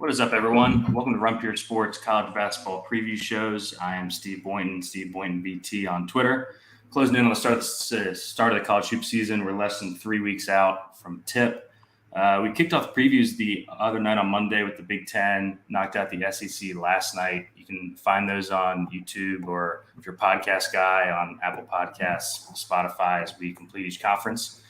What is up, everyone? Welcome to Run Pure Sports College Basketball Preview Shows. I am Steve Boynton, Steve Boynton BT on Twitter. Closing in on the start of the college hoop season. We're less than 3 weeks out from tip. We kicked off previews the other night on Monday with the Big Ten, knocked out the SEC last night. You can find those on YouTube or if you're a podcast guy on Apple Podcasts, Spotify as we complete each conference.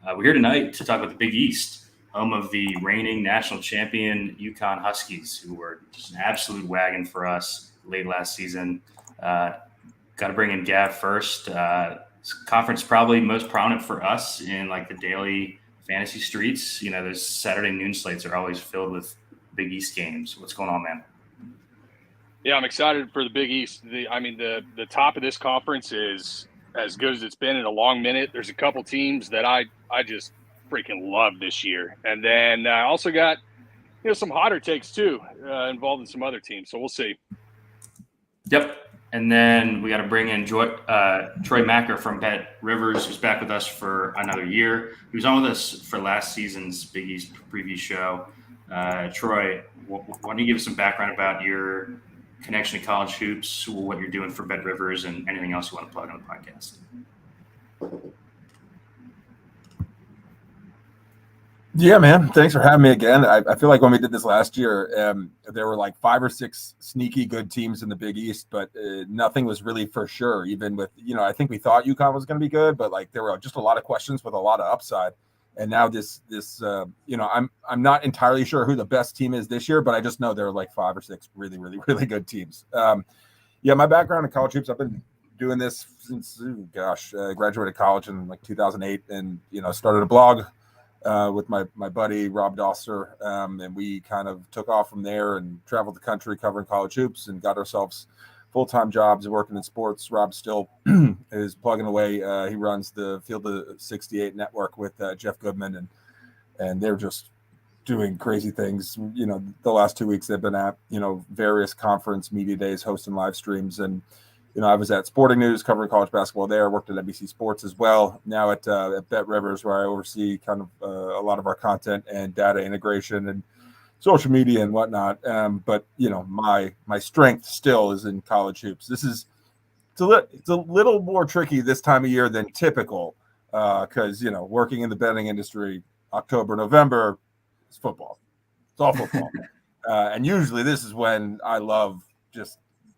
We're here tonight to talk about the Big East, home of the reigning national champion UConn Huskies, who were just an absolute wagon for us late last season. Got to bring in Gav first. Conference probably most prominent for us in like the daily fantasy streets. You know, those Saturday noon slates are always filled with Big East games. What's going on, man? Yeah, I'm excited for the Big East. The top of this conference is as good as it's been in a long minute. There's a couple teams that I just freaking love this year. And then I also got, some hotter takes too, involved in some other teams. So we'll see. Yep. And then we got to bring in Troy Macker from Bet Rivers, who's back with us for another year. He was on with us for last season's Big East preview show. Troy, why don't you give us some background about your connection to college hoops, what you're doing for Bet Rivers, and anything else you want to plug on the podcast? Yeah, man. Thanks for having me again. I feel like when we did this last year, there were like 5 or 6 sneaky good teams in the Big East, but nothing was really for sure. Even with, I think we thought UConn was going to be good, but like there were just a lot of questions with a lot of upside. And now this, I'm not entirely sure who the best team is this year, but I just know there are like 5 or 6 really, really, really good teams. My background in college hoops, I've been doing this since, graduated college in like 2008 and, started a blog with my buddy Rob Dosser, and we kind of took off from there and traveled the country covering college hoops and got ourselves full-time jobs working in sports. Rob still is plugging away. He runs the Field of 68 network with Jeff Goodman, and they're just doing crazy things. The last 2 weeks they've been at various conference media days, hosting live streams, and I was at Sporting News covering college basketball there, worked at NBC Sports as well. Now at Bet Rivers, where I oversee kind of a lot of our content and data integration and social media and whatnot. But my strength still is in college hoops. It's a little more tricky this time of year than typical because, working in the betting industry, October, November, it's football. It's all football. And usually this is when I love just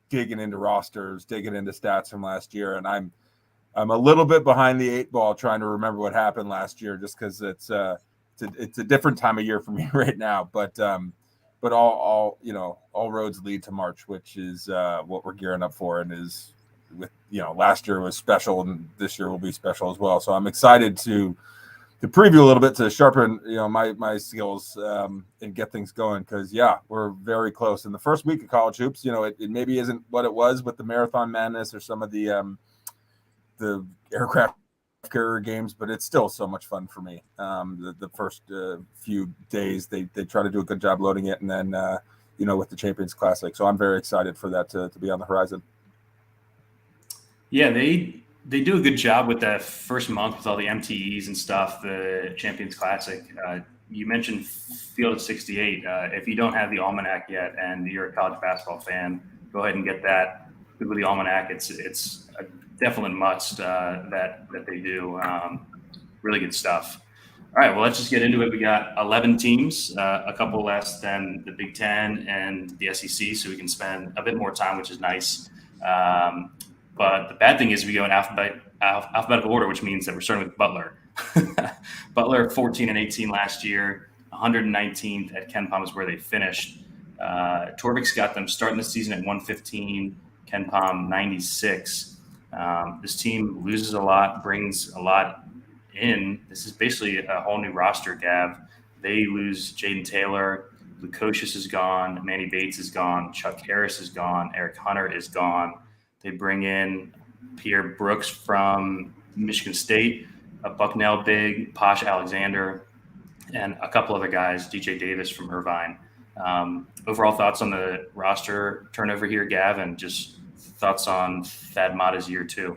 digging into rosters, digging into stats from last year, and I'm a little bit behind the 8 ball trying to remember what happened last year, just because it's a different time of year for me right now. But all roads lead to March, which is what we're gearing up for, and is with last year was special, and this year will be special as well. So I'm excited to preview a little bit, to sharpen my skills and get things going, because we're very close. In the first week of college hoops, it maybe isn't what it was with the Marathon Madness or some of the aircraft carrier games, but it's still so much fun for me. The first few days they try to do a good job loading it, and then with the Champions Classic, so I'm very excited for that to be on the horizon. Yeah, they do a good job with that first month with all the MTEs and stuff, the Champions Classic. You mentioned Field of 68. If you don't have the Almanac yet and you're a college basketball fan, go ahead and get that. With the Almanac, it's a definite must that they do. Really good stuff. All right, well, let's just get into it. We got 11 teams, a couple less than the Big Ten and the SEC, so we can spend a bit more time, which is nice. But the bad thing is we go in alphabetical order, which means that we're starting with Butler. Butler 14-18 last year, 119th at KenPom is where they finished. Torvik's got them starting the season at 115, KenPom 96. This team loses a lot, brings a lot in. This is basically a whole new roster, Gav. They lose Jaden Taylor, Lukosius is gone, Manny Bates is gone, Chuck Harris is gone, Eric Hunter is gone. They bring in Pierre Brooks from Michigan State, a Bucknell big, Posh Alexander, and a couple other guys, DJ Davis from Irvine. Overall thoughts on the roster turnover here, Gav, and just thoughts on Thad Matta's year 2.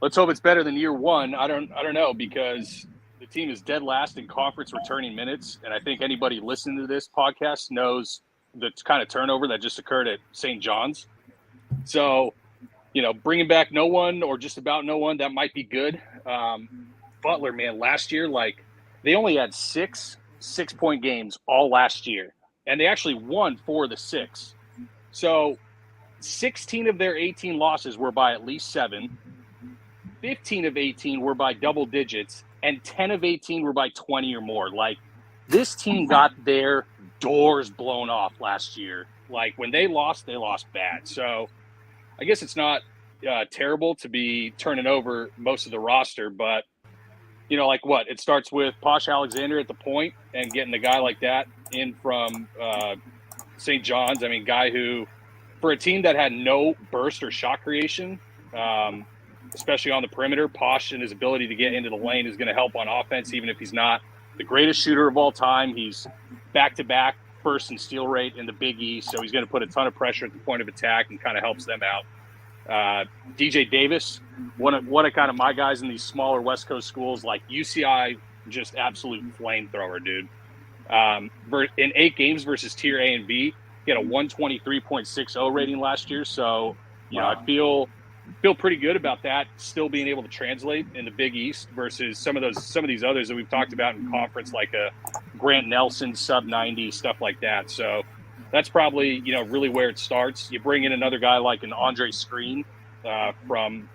Let's hope it's better than year 1. I don't know, because The team is dead last in conference returning minutes, and I think anybody listening to this podcast knows the kind of turnover that just occurred at St. John's. So, bringing back no one or just about no one, that might be good. Butler, man, last year, they only had 6-point games all last year, and they actually won 4 of the 6. So 16 of their 18 losses were by at least 7. 15 of 18 were by double digits, and 10 of 18 were by 20 or more. This team got their doors blown off last year. When they lost bad. So I guess it's not terrible to be turning over most of the roster, but it starts with Posh Alexander at the point and getting a guy like that in from St. John's. I mean, guy who, for a team that had no burst or shot creation, especially on the perimeter, Posh and his ability to get into the lane is going to help on offense, even if he's not the greatest shooter of all time. He's back-to-back first in steal rate in the Big East, so he's going to put a ton of pressure at the point of attack and kind of helps them out. DJ Davis, one of kind of my guys in these smaller West Coast schools, like UCI, just absolute flamethrower, dude. In 8 games versus Tier A and B, he had a 123.60 rating last year, so Wow. I feel pretty good about that still being able to translate in the Big East versus some of these others that we've talked about in conference, like a Grant Nelson sub 90, stuff like that. So that's probably really where it starts. You bring in another guy like an Andre Screen from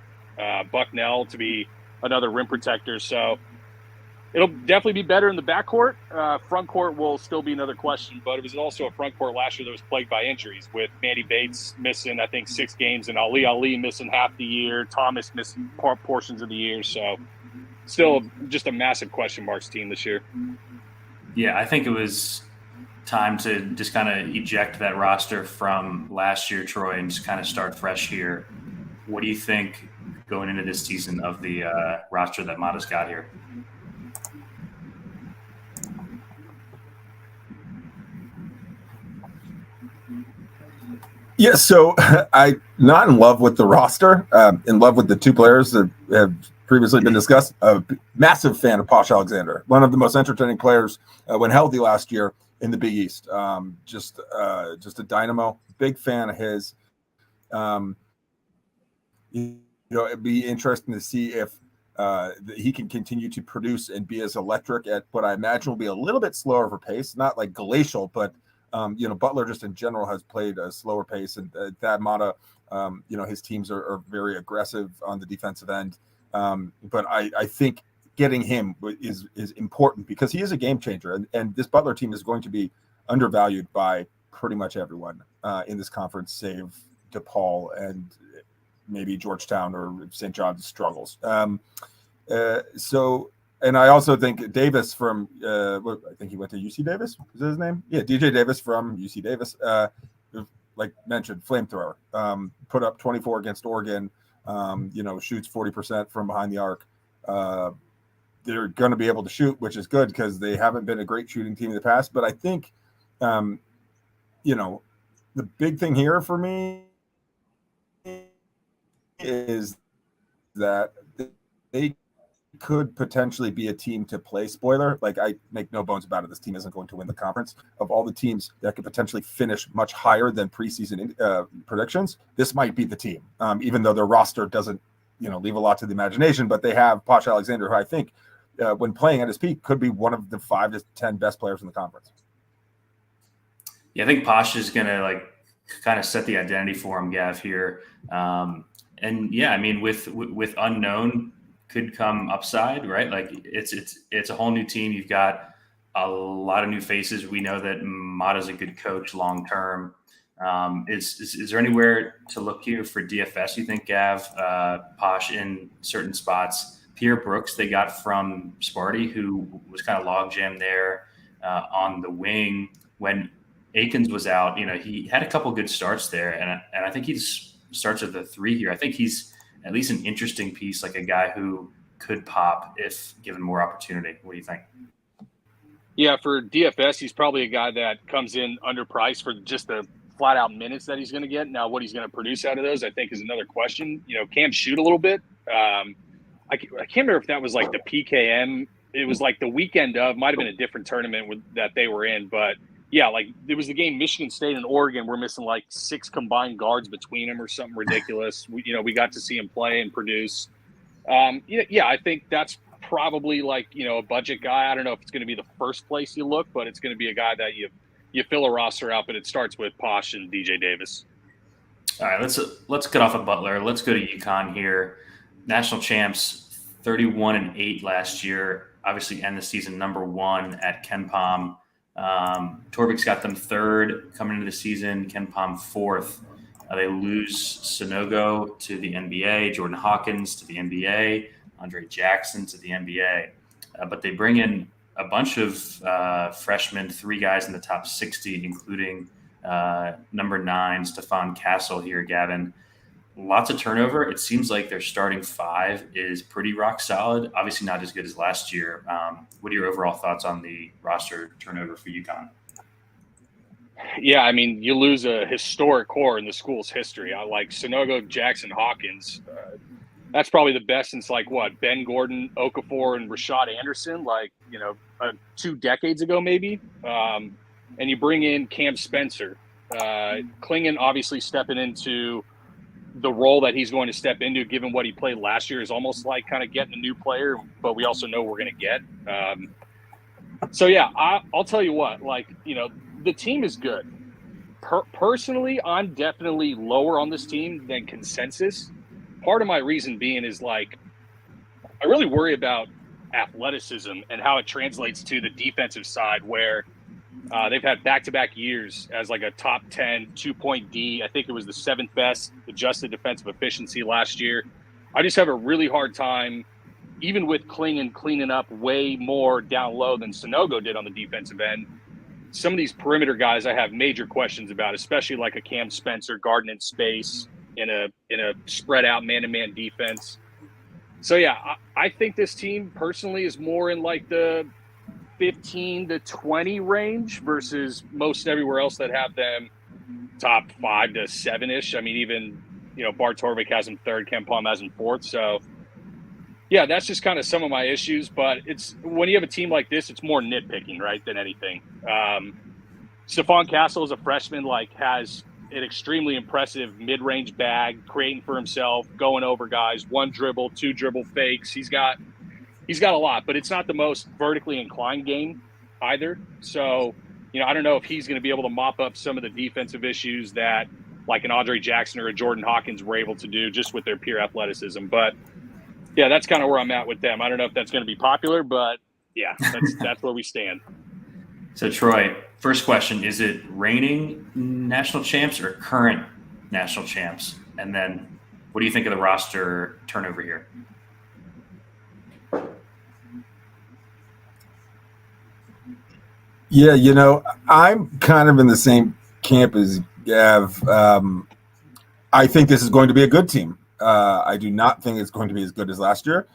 Bucknell to be another rim protector. So it'll definitely be better in the backcourt. Front court will still be another question, but it was also a front court last year that was plagued by injuries, with Mandy Bates missing, I think, 6 games, and Ali missing half the year, Thomas missing portions of the year. So still just a massive question marks team this year. Yeah, I think it was time to just kind of eject that roster from last year, Troy, and just kind of start fresh here. What do you think going into this season of the roster that Mata's got here? Yeah, so I'm not in love with the roster. In love with the 2 players that have previously been discussed. A massive fan of Posh Alexander, one of the most entertaining players when healthy last year in the Big East. Just a dynamo. Big fan of his. It'd be interesting to see if he can continue to produce and be as electric at what I imagine will be a little bit slower of a pace, not like glacial, but Butler just in general has played a slower pace, and Thad Matta, his teams are very aggressive on the defensive end. But I think getting him is important because he is a game changer, and this Butler team is going to be undervalued by pretty much everyone in this conference, save DePaul and maybe Georgetown or St. John's struggles. And I also think Davis from, I think he went to UC Davis. Is that his name? Yeah, DJ Davis from UC Davis. Like mentioned, flamethrower. Put up 24 against Oregon. Shoots 40% from behind the arc. They're going to be able to shoot, which is good because they haven't been a great shooting team in the past. But I think, the big thing here for me is that they could potentially be a team to play spoiler. Like, I make no bones about it, this team isn't going to win the conference. Of all the teams that could potentially finish much higher than preseason predictions, this might be the team, even though their roster doesn't leave a lot to the imagination. But they have Posh Alexander, who I think when playing at his peak could be one of the 5 to 10 best players in the conference. Yeah, I think Posh is going to kind of set the identity for him, Gav, here. And yeah, I mean, with unknown could come upside, right? Like it's a whole new team. You've got a lot of new faces. We know that Mata's a good coach long term. Is there anywhere to look here for DFS, you think, Gav? Posh in certain spots. Pierre Brooks they got from Sparty, who was kind of logjam there on the wing when Akins was out. He had a couple good starts there, and I think he's starts at the 3 here. I think he's at least an interesting piece, like a guy who could pop if given more opportunity. What do you think? Yeah, for DFS, he's probably a guy that comes in underpriced for just the flat out minutes that he's going to get. Now, what he's going to produce out of those, I think, is another question. Can shoot a little bit. I can't remember if that was like the PKM it was like the weekend of, might have been a different tournament that they were in, but yeah, like it was the game Michigan State and Oregon. We're missing like 6 combined guards between them or something ridiculous. We got to see him play and produce. Yeah, I think that's probably like, a budget guy. I don't know if it's going to be the first place you look, but it's going to be a guy that you fill a roster out, but it starts with Posh and DJ Davis. All right, let's get off of Butler. Let's go to UConn here. National champs, 31-8 last year. Obviously, end the season number 1 at Ken Pom. Torvik's got them 3rd coming into the season. Ken Pom 4th. They lose Sonogo to the NBA, Jordan Hawkins to the NBA, Andre Jackson to the NBA. But they bring in a bunch of freshmen, 3 guys in the top 60, including number 9, Stephon Castle here, Gavin. Lots of turnover. It seems like their starting 5 is pretty rock solid. Obviously not as good as last year. What are your overall thoughts on the roster turnover for UConn? Yeah, I mean, you lose a historic core in the school's history. I like Sonogo, Jackson, Hawkins. That's probably the best since Ben Gordon, Okafor, and Rashad Anderson, 2 decades ago maybe. And you bring in Cam Spencer. Klingon obviously stepping into the role that he's going to step into, given what he played last year, is almost like kind of getting a new player, but we also know we're going to get. So yeah, I'll tell you what, the team is good. Personally, I'm definitely lower on this team than consensus. Part of my reason being is I really worry about athleticism and how it translates to the defensive side, where they've had back-to-back years as a top 10 2-point D. I think it was the 7th best adjusted defensive efficiency last year. I just have a really hard time, even with Klingon cleaning up way more down low than Sonogo did on the defensive end. Some of these perimeter guys I have major questions about, especially like a Cam Spencer guarding in space in a spread out man-to-man defense. So yeah, I think this team personally is more in the 15 to 20 range versus most everywhere else that have them top 5 to 7-ish. I mean, even, Bart Torvik has them 3rd, Ken Pom has them 4th. So yeah, that's just kind of some of my issues, but it's when you have a team like this, it's more nitpicking, right, than anything. Stephon Castle is a freshman, has an extremely impressive mid-range bag, creating for himself, going over guys, 1 dribble, 2 dribble fakes. He's got a lot, but it's not the most vertically inclined game either. So, I don't know if he's going to be able to mop up some of the defensive issues that an Andre Jackson or a Jordan Hawkins were able to do just with their pure athleticism. But yeah, that's kind of where I'm at with them. I don't know if that's going to be popular, but yeah, that's where we stand. So Troy, first question, is it reigning national champs or current national champs? And then what do you think of the roster turnover here? Yeah, I'm kind of in the same camp as Gav. I think this is going to be a good team. I do not think it's going to be as good as last year.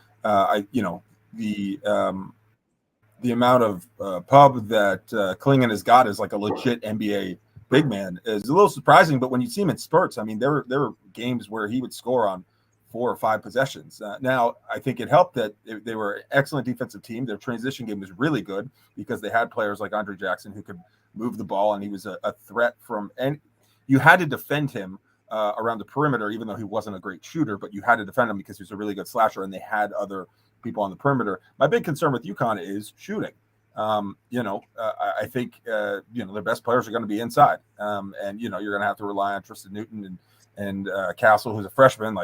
The amount of pub that Klingon has got is like a legit NBA big man is a little surprising. But when you see him in spurts, I mean, there were games where he would score on 4 or 5 possessions. Now, I think it helped that they were an excellent defensive team. Their transition game was really good because they had players like Andre Jackson who could move the ball, and he was a threat from – and you had to defend him around the perimeter, even though he wasn't a great shooter, but you had to defend him because he was a really good slasher, and they had other people on the perimeter. My big concern with UConn is shooting. I think their best players are going to be inside, and you're going to have to rely on Tristan Newton and Castle, who's a freshman.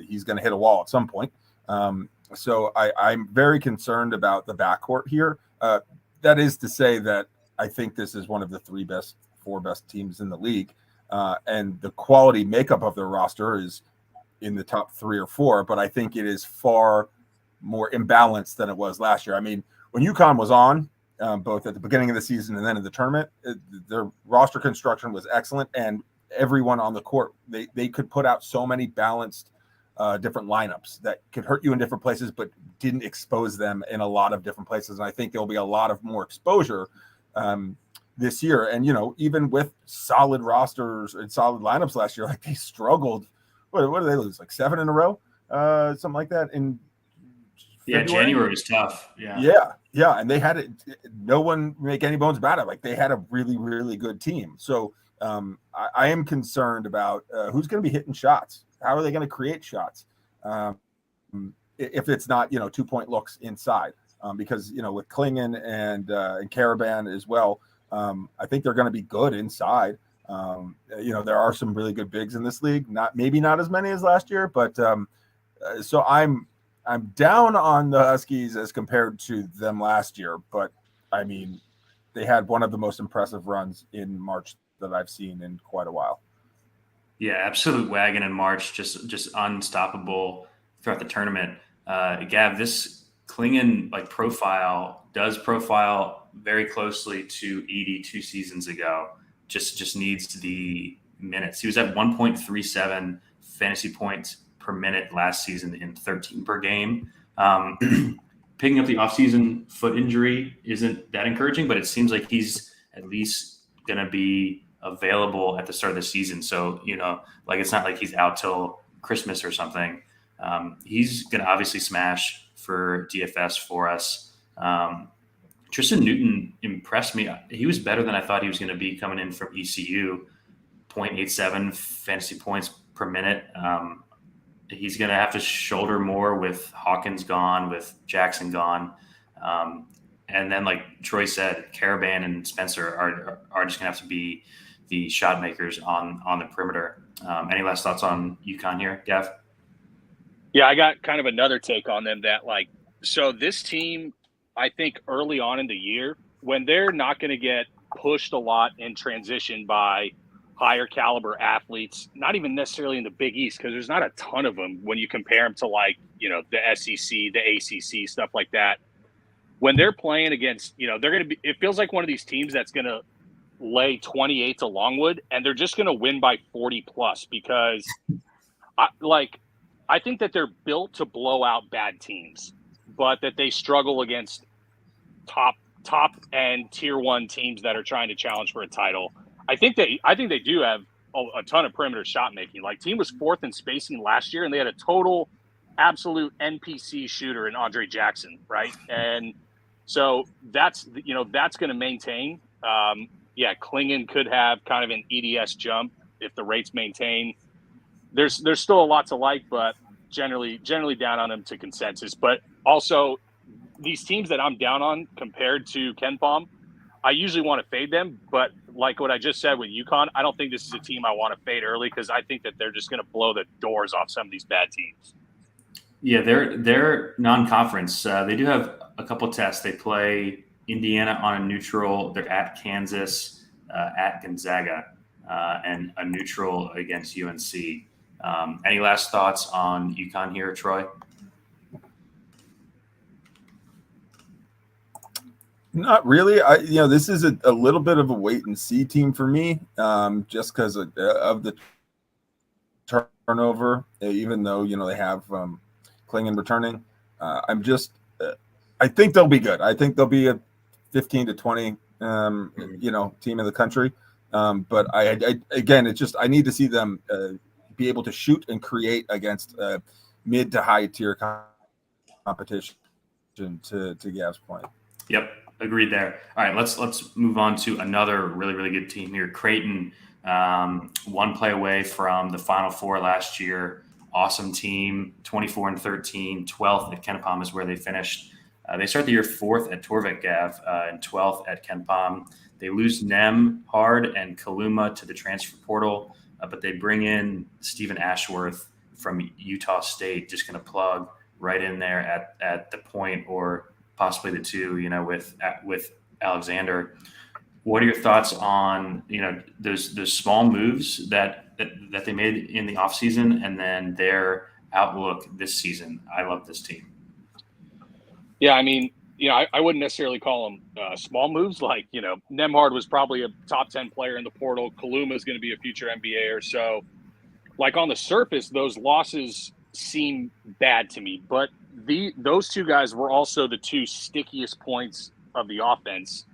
He's going to hit a wall at some point. So I'm very concerned about the backcourt here. That is to say that I think this is one of the 4 best teams in the league. And the quality makeup of their roster is in the top 3 or 4, but I think it is far more imbalanced than it was last year. I mean, when UConn was on, both at the beginning of the season and then in the tournament, their roster construction was excellent, and everyone on the court, they could put out so many balanced different lineups that could hurt you in different places, but didn't expose them in a lot of different places. And I think there'll be a lot of more exposure this year. And, even with solid rosters and solid lineups last year, they struggled. What did they lose? 7 in a row? Something like that in Yeah, February? January was tough. Yeah, and they had it. No one make any bones about it. Like they had a really, really good team. So I am concerned about who's going to be hitting shots. How are they going to create shots if it's not 2-point looks inside? Because with Klingon and Caravan as well, I think they're going to be good inside. There are some really good bigs in this league. Maybe not as many as last year, but so I'm down on the Huskies as compared to them last year. But I mean, they had one of the most impressive runs in March that I've seen in quite a while. Yeah, absolute wagon in March, just unstoppable throughout the tournament. Gav, this Klingon profile does profile very closely to Edey 2 seasons ago. Just needs the minutes. He was at 1.37 fantasy points per minute last season in 13 per game. Picking up the offseason foot injury isn't that encouraging, but it seems like he's at least going to be available at the start of the season. So, it's not like he's out till Christmas or something. He's going to obviously smash for DFS for us. Tristan Newton impressed me. He was better than I thought he was going to be coming in from ECU, 0.87 fantasy points per minute. He's going to have to shoulder more with Hawkins gone, with Jackson gone. And then, like Troy said, Caravan and Spencer are just going to have to be the shot makers on the perimeter. Any last thoughts on UConn here, Gav? Yeah, I got kind of another take on them that so this team, I think early on in the year, when they're not going to get pushed a lot in transition by higher caliber athletes, not even necessarily in the Big East, because there's not a ton of them when you compare them to the SEC, the ACC, stuff like that. When they're playing against, they're going to be, it feels like one of these teams that's going to lay 28 to Longwood, and they're just going to win by 40 plus because I think that they're built to blow out bad teams, but that they struggle against top end tier 1 teams that are trying to challenge for a title. I think they do have a ton of perimeter shot making. Team was 4th in spacing last year, and they had a total absolute NPC shooter in Andre Jackson, right? And so that's going to maintain. Klingon could have kind of an EDS jump if the rates maintain. There's still a lot to like, but generally down on them to consensus. But also, these teams that I'm down on compared to KenPom, I usually want to fade them. But like what I just said with UConn, I don't think this is a team I want to fade early because I think that they're just going to blow the doors off some of these bad teams. Yeah, they're non-conference. They do have a couple tests. They play Indiana on a neutral. They're at Kansas, at Gonzaga, and a neutral against UNC. Any last thoughts on UConn here, Troy? Not really. This is a little bit of a wait and see team for me, just because of the turnover. Even though they have Klingon returning, I think they'll be good. I think they'll be a 15 to 20, team in the country. But again, it's just I need to see them be able to shoot and create against mid to high tier competition. To Gav's point. Yep, agreed there. All right, let's move on to another really, really good team here. Creighton, one play away from the Final Four last year. Awesome team, 24-13, 12th at KenPom is where they finished. They start the year 4th at Torvik, Gav, and 12th at KenPom. They lose Nemhard and Kaluma to the transfer portal, but they bring in Stephen Ashworth from Utah State, just going to plug right in there at the point or possibly the 2, with Alexander. What are your thoughts on, those small moves that they made in the offseason and then their outlook this season? I love this team. Yeah, I mean, I wouldn't necessarily call them small moves. Nemhard was probably a top 10 player in the portal. Kaluma is going to be a future NBA or so. On the surface, those losses seem bad to me, but those 2 guys were also the 2 stickiest points of the offense.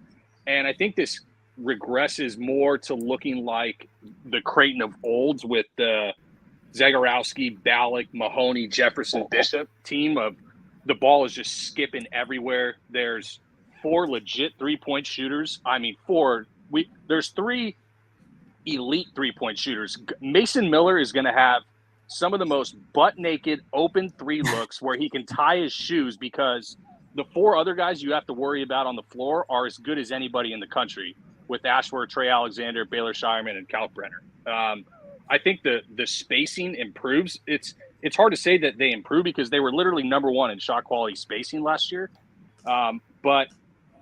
And I think this regresses more to looking like the Creighton of old with the Zagorowski, Ballack, Mahoney, Jefferson, Bishop team of the ball is just skipping everywhere. There's 4 legit 3-point shooters. I mean, 4. There's 3 elite 3-point shooters. Mason Miller is going to have some of the most butt-naked open 3 looks where he can tie his shoes, because the 4 other guys you have to worry about on the floor are as good as anybody in the country, with Ashworth, Trey Alexander, Baylor Shireman, and Kalkbrenner. I think the spacing improves. It's hard to say that they improve because they were literally number 1 in shot quality spacing last year. But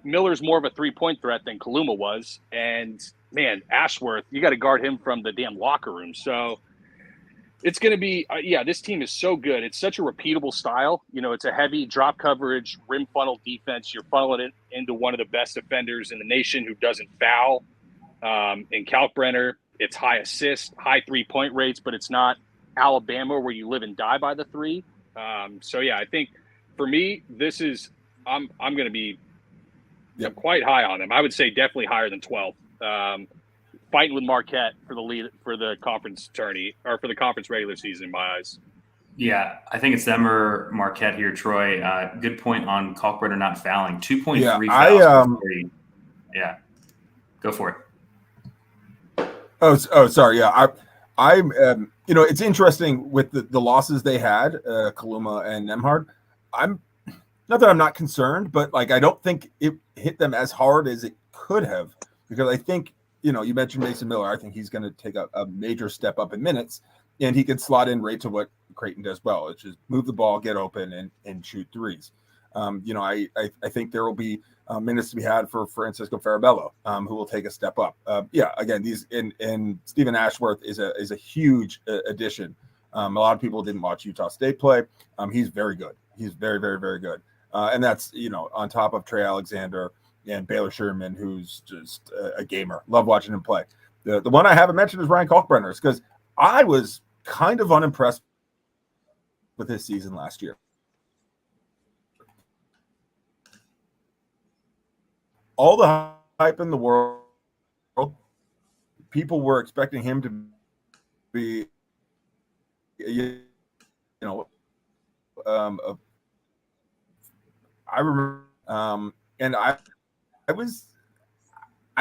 Miller's more of a 3-point threat than Kaluma was. And, man, Ashworth, you got to guard him from the damn locker room. So it's going to be this team is so good. It's such a repeatable style. You know, it's a heavy drop coverage, rim funnel defense. You're funneling it into one of the best defenders in the nation who doesn't foul. In Kalkbrenner, it's high assist, high 3-point rates, but it's not Alabama where you live and die by the 3. I think for me, this is I'm going to be quite high on them. I would say definitely higher than 12. Fighting with Marquette for the lead for the conference tourney, or for the conference regular season in my eyes. Yeah, I think it's them or Marquette here, Troy. Good point on Kalkbrenner not fouling. 2.3 fouls. Yeah, go for it. Oh, sorry. Yeah, I'm. It's interesting with the losses they had, Kaluma and Nemhard. I'm not that I'm not concerned, but like I don't think it hit them as hard as it could have, because I think. You mentioned Mason Miller. I think he's going to take a major step up in minutes, and he can slot in right to what Creighton does well, which is move the ball, get open, and shoot threes. I think there will be minutes to be had for Francisco Farabello, who will take a step up. Again, these and Stephen Ashworth is a huge addition. A lot of people didn't watch Utah State play. He's very good. He's very, very, very good. And that's on top of Trey Alexander and Baylor Sherman, who's just a gamer. Love watching him play. The one I haven't mentioned is Ryan Kalkbrenner, because I was kind of unimpressed with his season last year. All the hype in the world, people were expecting him to be, I remember, and I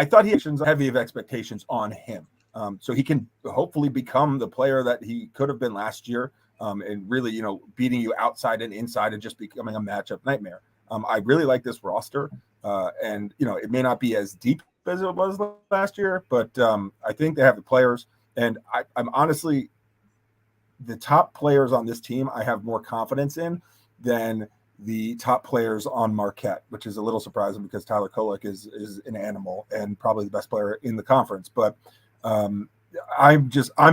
thought he had heavy of expectations on him. So he can hopefully become the player that he could have been last year, and really, beating you outside and inside and just becoming a matchup nightmare. I really like this roster, and it may not be as deep as it was last year, but I think they have the players, and I'm honestly, the top players on this team I have more confidence in than the top players on Marquette, which is a little surprising because Tyler Kolek is an animal and probably the best player in the conference. But I'm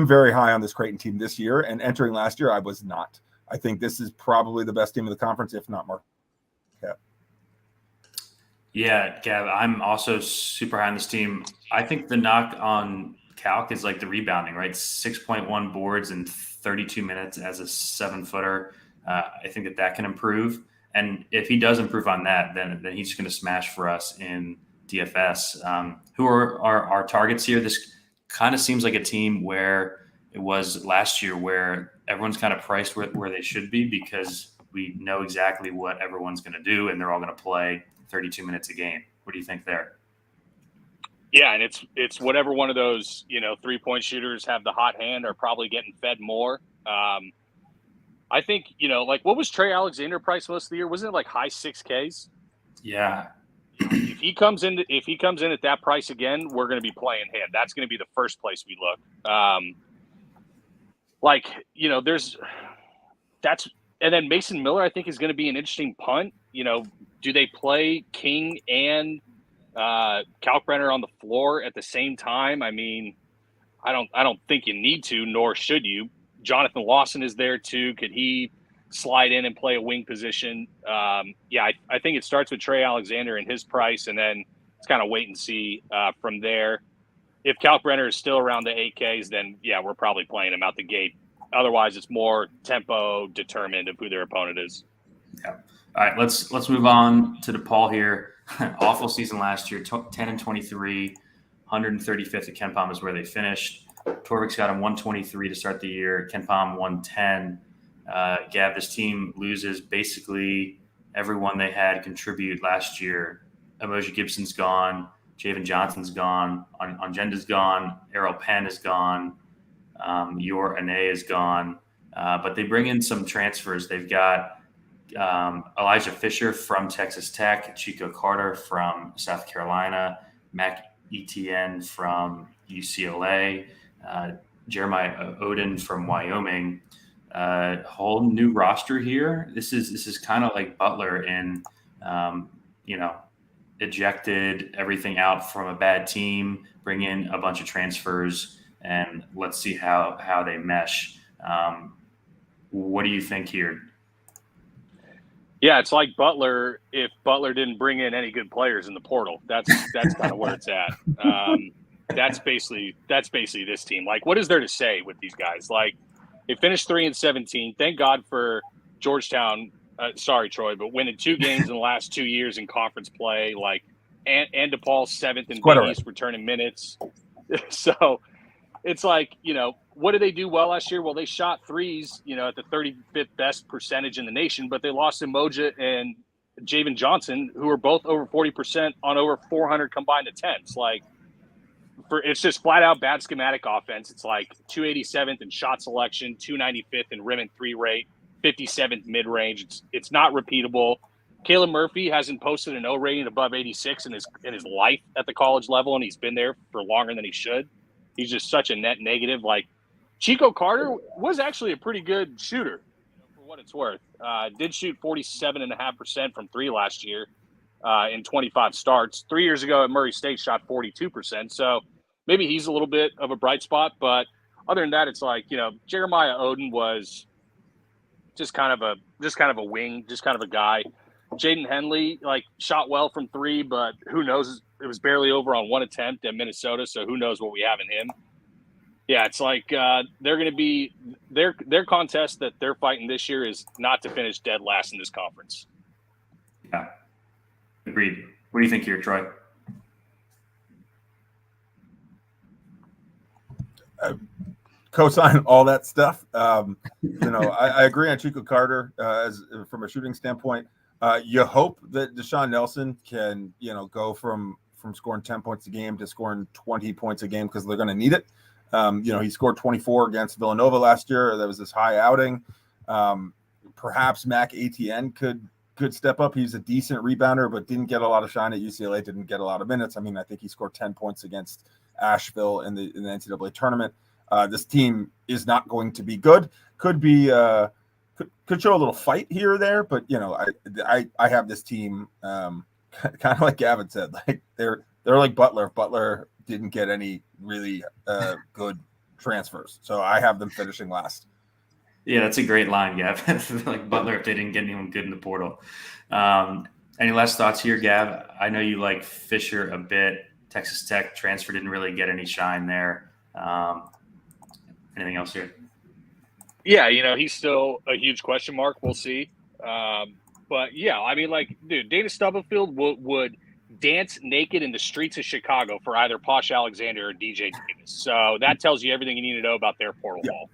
very high on this Creighton team this year, and entering last year I was not. I think this is probably the best team in the conference, if not Marquette. Yeah, Gav, I'm also super high on this team. I think the knock on Calc is like the rebounding, right? 6.1 boards in 32 minutes as a 7-footer. I think that can improve. And if he does improve on that, then he's just going to smash for us in DFS. Who are our targets here? This kind of seems like a team where it was last year, where everyone's kind of priced where they should be, because we know exactly what everyone's going to do, and they're all going to play 32 minutes a game. What do you think there? Yeah, and it's whatever one of those 3-point shooters have the hot hand are probably getting fed more. I think, like, what was Trey Alexander price most of the year? Wasn't it like high 6Ks? Yeah. If he comes in at that price again, we're going to be playing him. That's going to be the first place we look. And then Mason Miller, I think, is going to be an interesting punt. Do they play King and Kalkbrenner on the floor at the same time? I mean, I don't think you need to, nor should you. Jonathan Lawson is there too. Could he slide in and play a wing position? I think it starts with Trey Alexander and his price, and then it's kind of wait and see from there. If Kalkbrenner is still around the 8Ks, then we're probably playing him out the gate. Otherwise, it's more tempo determined of who their opponent is. Yeah. All right, let's move on to DePaul here. Awful season last year, 10-23, 135th at KenPom is where they finished. Torvik's got him 123 to start the year. KenPom 110. Gav, this team loses basically everyone they had contribute last year. Emoji Gibson's gone. Javen Johnson's gone. Ongenda's gone. Errol Penn is gone. Yor Ane is gone. But they bring in some transfers. They've got Elijah Fisher from Texas Tech, Chico Carter from South Carolina, Mac Etienne from UCLA, Jeremiah Odin from Wyoming. Whole new roster here. This is kind of like Butler in, ejected everything out from a bad team, bring in a bunch of transfers, and let's see how they mesh. What do you think here? Yeah, it's like Butler if Butler didn't bring in any good players in the portal. That's kind of where it's at. That's basically this team. Like, what is there to say with these guys? Like, they finished 3-17. Thank God for Georgetown. Sorry, Troy, but winning 2 games in the last 2 years in conference play. Like, and DePaul's 7th in Big East returning minutes. So it's like, what did they do well last year? Well, they shot threes, at the 35th best percentage in the nation, but they lost Emoja and Javen Johnson, who are both over 40% on over 400 combined attempts. Like, it's just flat out bad schematic offense. It's like 287th in shot selection, 295th in rim and 3 rate, 57th mid range. It's not repeatable. Caleb Murphy hasn't posted an O rating above 86 in his life at the college level, and he's been there for longer than he should. He's just such a net negative. Like, Chico Carter was actually a pretty good shooter, for what it's worth. Did shoot 47.5% from 3 last year in 25 starts. 3 years ago at Murray State, shot 42%. So maybe he's a little bit of a bright spot. But other than that, it's like, Jeremiah Odin was just kind of a wing, just kind of a guy. Jaden Henley, shot well from 3, but who knows? It was barely over on 1 attempt at Minnesota, so who knows what we have in him. Yeah, it's like they're going to be – their contest that they're fighting this year is not to finish dead last in this conference. Yeah, agreed. What do you think here, Troy? Co-sign all that stuff. I agree on Chico Carter as from a shooting standpoint. You hope that Deshaun Nelson can, go from scoring 10 points a game to scoring 20 points a game because they're going to need it. He scored 24 against Villanova last year. That was this high outing. Perhaps Mac Etienne could step up. He's a decent rebounder, but didn't get a lot of shine at UCLA, didn't get a lot of minutes. I mean, I think he scored 10 points against Asheville in the NCAA tournament. This team is not going to be good. Could show a little fight here or there, but I have this team kind of like Gavin said, like they're like Butler. If Butler didn't get any really good transfers, so I have them finishing last. Yeah, that's a great line, Gav. Like Butler if they didn't get anyone good in the portal. Any last thoughts here, Gav? I know you like Fisher a bit. Texas Tech transfer didn't really get any shine there. Anything else here? Yeah, he's still a huge question mark. We'll see. But, yeah, I mean, dude, Dana Stubblefield would dance naked in the streets of Chicago for either Posh Alexander or DJ Davis. So that tells you everything you need to know about their portal ball.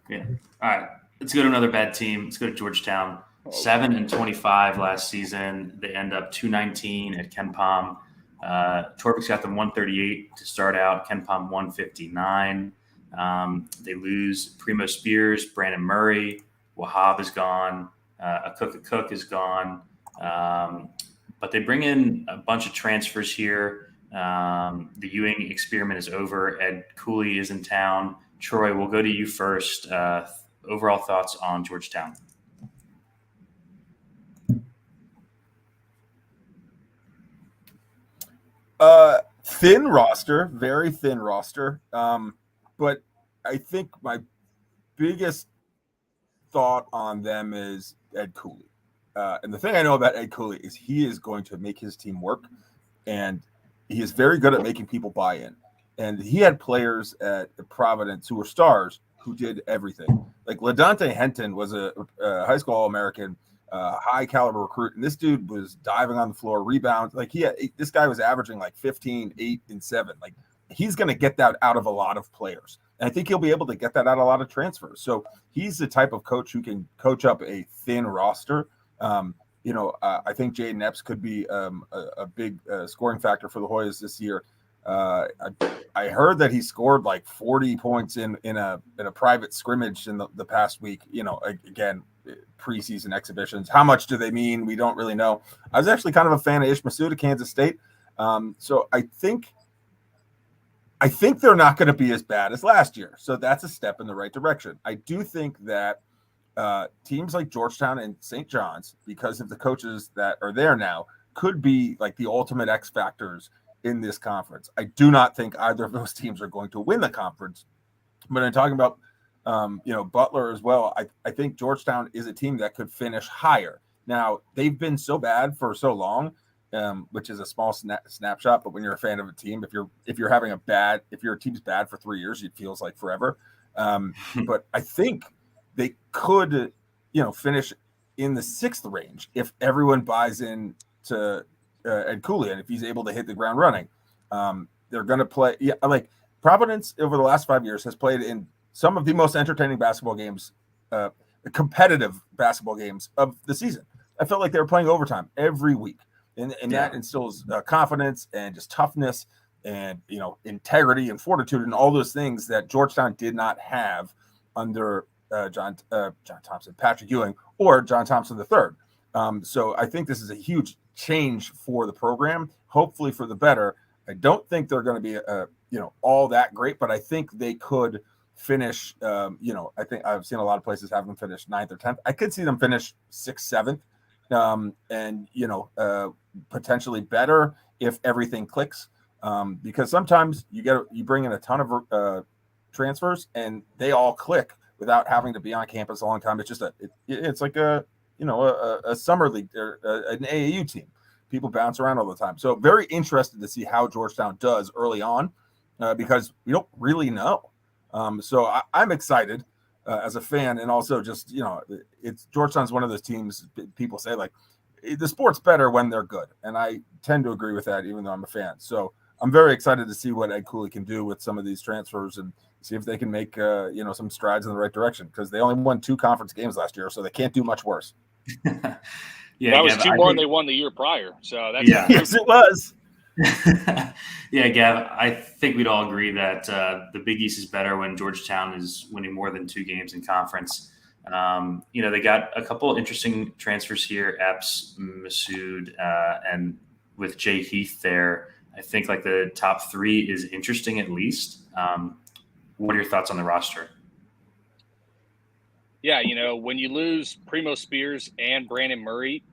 Yeah. All right. Let's go to another bad team. Let's go to Georgetown. 7-25 last season. They end up 219 at Ken Pom. Torvik's got them 138 to start out. Ken Pom 159. They lose Primo Spears, Brandon Murray, Wahab is gone, Akuk is gone, but they bring in a bunch of transfers here. The Ewing experiment is over. Ed Cooley is in town. Troy, we'll go to you first. Overall thoughts on Georgetown? Thin roster, very thin roster. But I think my biggest thought on them is Ed Cooley. And the thing I know about Ed Cooley is he is going to make his team work, and he is very good at making people buy in. And he had players at Providence who were stars who did everything. Like LaDante Henton was a high school All-American, high caliber recruit, and this dude was diving on the floor, rebounds. Like this guy was averaging like 15, 8, and 7. Like, he's going to get that out of a lot of players. And I think he'll be able to get that out of a lot of transfers. So he's the type of coach who can coach up a thin roster. I think Jaden Epps could be a big scoring factor for the Hoyas this year. I heard that he scored like 40 points in a private scrimmage in the past week. Again, preseason exhibitions. How much do they mean? We don't really know. I was actually kind of a fan of Ish Massoud at Kansas State. So I think they're not going to be as bad as last year. So that's a step in the right direction. I do think that teams like Georgetown and St. John's, because of the coaches that are there now, could be like the ultimate X factors in this conference. I do not think either of those teams are going to win the conference. But I'm talking about, Butler as well. I think Georgetown is a team that could finish higher. Now, they've been so bad for so long, which is a small snapshot. But when you're a fan of a team, if your team's bad for 3 years, it feels like forever. But I think they could, finish in the 6th range if everyone buys in to Ed Cooley, and if he's able to hit the ground running. They're going to play. Yeah, like Providence over the last 5 years has played in some of the most entertaining basketball games, competitive basketball games of the season. I felt like they were playing overtime every week, and that instills confidence and just toughness and integrity and fortitude and all those things that Georgetown did not have under John Thompson, Patrick Ewing, or John Thompson III. So I think this is a huge change for the program, hopefully for the better. I don't think they're going to be all that great, but I think they could finish. I think I've seen a lot of places have them finish 9th or 10th. I could see them finish 6th, 7th, and potentially better if everything clicks. Because sometimes you bring in a ton of transfers and they all click without having to be on campus a long time. It's just it's like a summer league or an AAU team. People bounce around all the time. So very interested to see how Georgetown does early on because we don't really know. So I'm excited as a fan, and also just, it's Georgetown's one of those teams people say like the sport's better when they're good. And I tend to agree with that, even though I'm a fan. So I'm very excited to see what Ed Cooley can do with some of these transfers and see if they can make some strides in the right direction, because they only won 2 conference games last year, so they can't do much worse. Yeah, that was Gav, 2 more than they won the year prior. So that's yes, it was. Yeah, Gav, I think we'd all agree that the Big East is better when Georgetown is winning more than 2 games in conference. They got a couple interesting transfers here, Epps, Massoud, and with Jay Heath there. I think like the top 3 is interesting at least. What are your thoughts on the roster? Yeah, when you lose Primo Spears and Brandon Murray,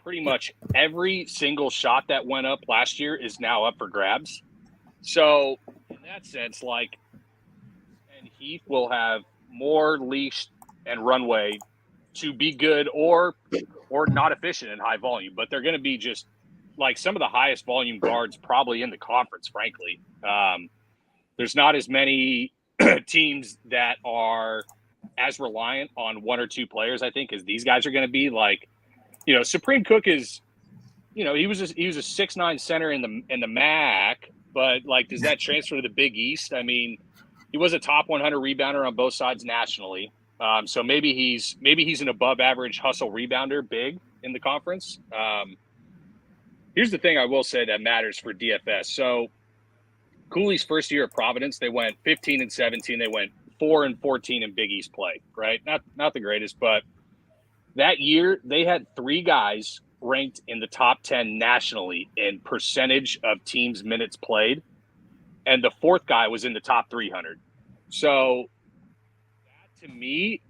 pretty much every single shot that went up last year is now up for grabs. So in that sense, and Heath will have more leash and runway to be good or not efficient in high volume, but they're going to be just like some of the highest volume guards probably in the conference, frankly. There's not as many teams that are as reliant on 1 or 2 players, I think, as these guys are going to be. Supreme Cook is, he was a 6'9" center in the MAC, but does that transfer to the Big East? I mean, he was a top 100 rebounder on both sides nationally. So maybe he's an above average hustle rebounder big in the conference. Here's the thing I will say that matters for DFS. So Cooley's first year at Providence, they went 15-17. They went 4-14 in Big East play, right? Not the greatest, but that year they had 3 guys ranked in the top 10 nationally in percentage of teams' minutes played, and the 4th guy was in the top 300. So that, to me,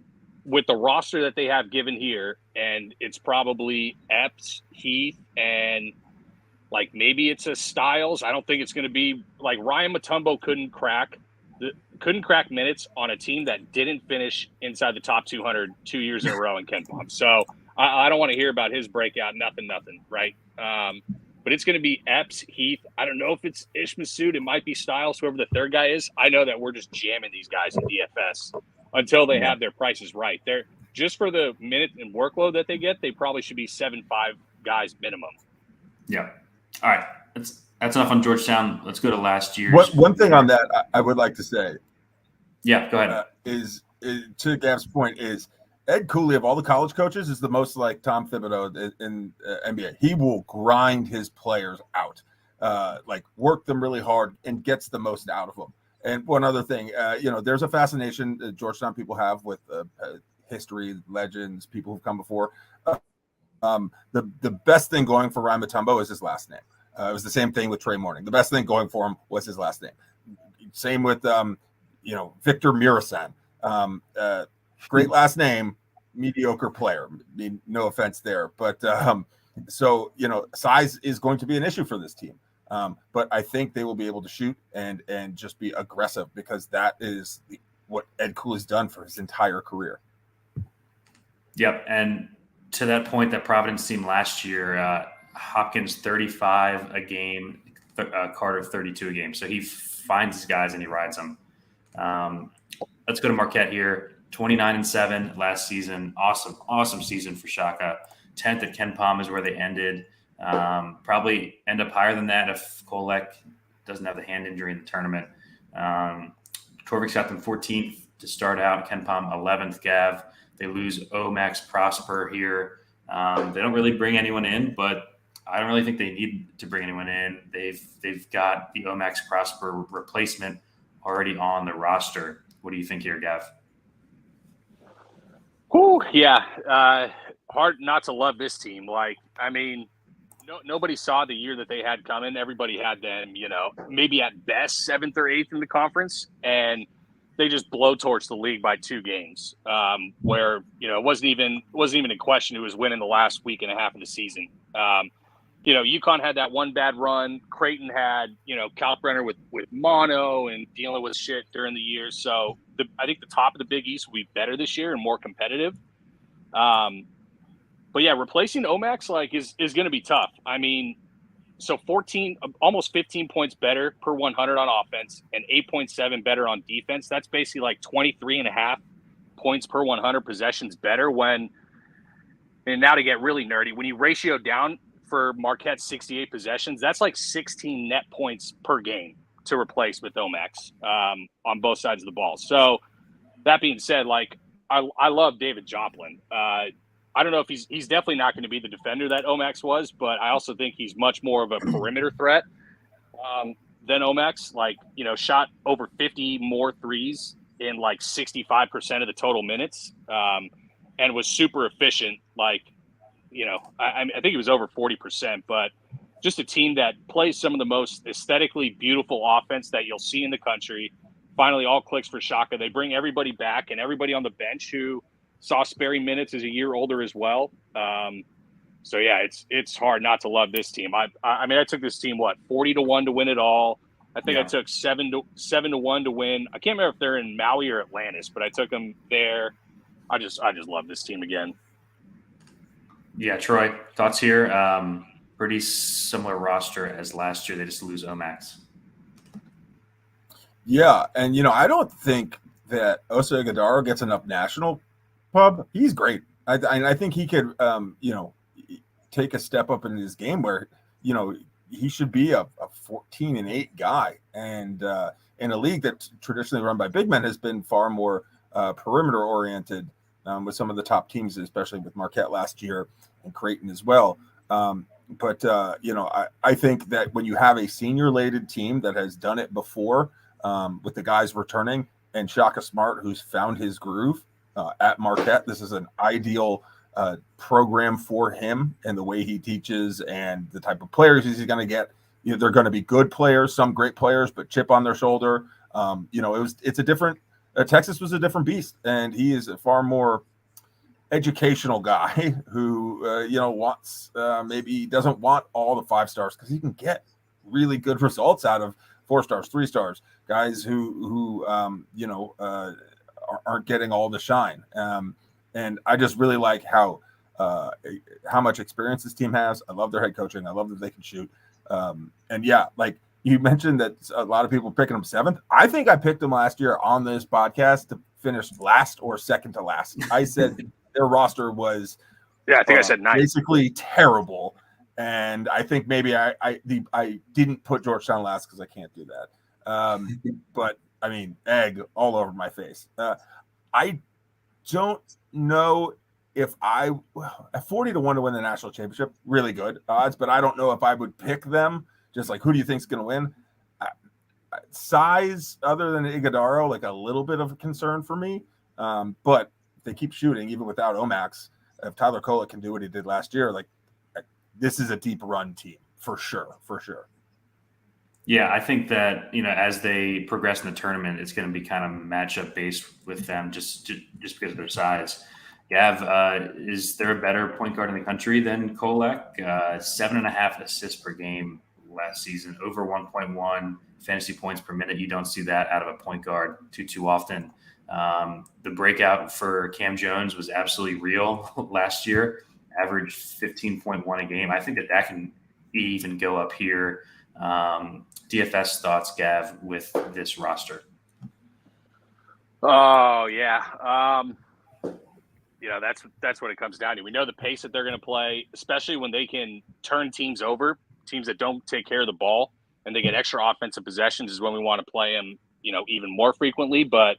with the roster that they have given here, and it's probably Epps, Heath, and maybe it's a Styles. I don't think it's going to be Ryan Mutombo couldn't crack minutes on a team that didn't finish inside the top 200 2 years in a row in KenPom. So I don't want to hear about his breakout. Nothing, right? But it's going to be Epps, Heath. I don't know if it's Ish Massoud. It might be Styles, whoever the 3rd guy is. I know that we're just jamming these guys in DFS until they have their prices right. They're just for the minute and workload that they get, they probably should be 7-5 guys minimum. Yeah. All right. That's enough on Georgetown. Let's go to last year's. One thing on that I would like to say. Yeah, go ahead. Is to Gav's point is Ed Cooley of all the college coaches is the most like Tom Thibodeau in NBA. He will grind his players out, like work them really hard and gets the most out of them. And one other thing, there's a fascination that Georgetown people have with history, legends, people who've come before. The best thing going for Ryan Mutombo is his last name. It was the same thing with Trey Morning. The best thing going for him was his last name. Same with Victor Murasan. Great last name, mediocre player. I mean, no offense there, but size is going to be an issue for this team. But I think they will be able to shoot and just be aggressive, because that is what Ed Cooley's done for his entire career. Yep, and to that point, that Providence team last year, Hopkins 35 a game, Carter 32 a game. So he finds his guys and he rides them. Let's go to Marquette here. 29-7 last season. Awesome season for Shaka. 10th at Ken Palm is where they ended. Probably end up higher than that if Kolek doesn't have the hand injury in the tournament. Torvik's got them 14th to start out. Ken Palm 11th. Gav. They lose Max Prosper here. They don't really bring anyone in, but I don't really think they need to bring anyone in. They've got the Max Prosper replacement already on the roster. What do you think here, Gav? Yeah. Hard not to love this team. Nobody saw the year that they had coming. Everybody had them, maybe at best 7th or 8th in the conference, and they just blowtorched the league by 2 games. Where it wasn't even in question who was winning the last week and a half of the season. UConn had that one bad run. Creighton had Kalkbrenner with mono and dealing with shit during the year. So I think the top of the Big East will be better this year and more competitive. But yeah, replacing Omax is going to be tough. So 14, almost 15 points better per 100 on offense and 8.7 better on defense. That's basically like 23.5 points per 100 possessions better and now to get really nerdy, when you ratio down for Marquette's 68 possessions, that's like 16 net points per game to replace with Omax on both sides of the ball. So that being said, I love David Joplin. I don't know if he's definitely not going to be the defender that Omax was, but I also think he's much more of a perimeter threat than Omax. Shot over 50 more threes in 65% of the total minutes, and was super efficient. I think he was over 40%, but just a team that plays some of the most aesthetically beautiful offense that you'll see in the country. Finally, all clicks for Shaka. They bring everybody back, and everybody on the bench who saw Sperry minutes is a year older as well. So yeah, it's hard not to love this team. I took this team 40-1 to win it all. I think I took 7-1 to win. I can't remember if they're in Maui or Atlantis, but I took them there. I just love this team again. Yeah, Troy, thoughts here? Pretty similar roster as last year. They just lose Omax. Yeah, and I don't think that Osa Ighodaro gets enough national pub. He's great. I think he could take a step up in his game where he should be a 14-8 guy, and in a league that's traditionally run by big men has been far more perimeter oriented with some of the top teams, especially with Marquette last year and Creighton as well. But I think that when you have a senior-laden team that has done it before, with the guys returning and Shaka Smart, who's found his groove at Marquette, this is an ideal program for him and the way he teaches and the type of players he's going to get. They're going to be good players, some great players, but chip on their shoulder. It's a different. Texas was a different beast, and he is a far more educational guy who wants maybe doesn't want all the 5 stars because he can get really good results out of 4 stars, 3 stars, guys who aren't getting all the shine. And I just really like how much experience this team has. I love their head coaching. I love that they can shoot. And yeah, like you mentioned that a lot of people picking them 7th. I think I picked them last year on this podcast to finish last or second to last. I said their roster was I think I said 9th. Basically terrible. And I think maybe I didn't put Georgetown last because I can't do that. But I mean, egg all over my face. I don't know if at 40-1 to win the national championship, really good odds, but I don't know if I would pick them. Just like, who do you think's going to win? Size, other than Iguodala, like a little bit of a concern for me. But they keep shooting even without Omax. If Tyler Kolek can do what he did last year, like this is a deep run team for sure. Yeah, I think that, as they progress in the tournament, it's going to be kind of matchup based with them just because of their size. Gav, is there a better point guard in the country than Kolek? 7.5 assists per game last season, over 1.1 fantasy points per minute. You don't see that out of a point guard too often. The breakout for Cam Jones was absolutely real last year, averaged 15.1 a game. I think that can even go up here. DFS thoughts, Gav, with this roster? Oh, yeah. That's what it comes down to. We know the pace that they're going to play, especially when they can turn teams over, teams that don't take care of the ball, and they get extra offensive possessions is when we want to play them, even more frequently. But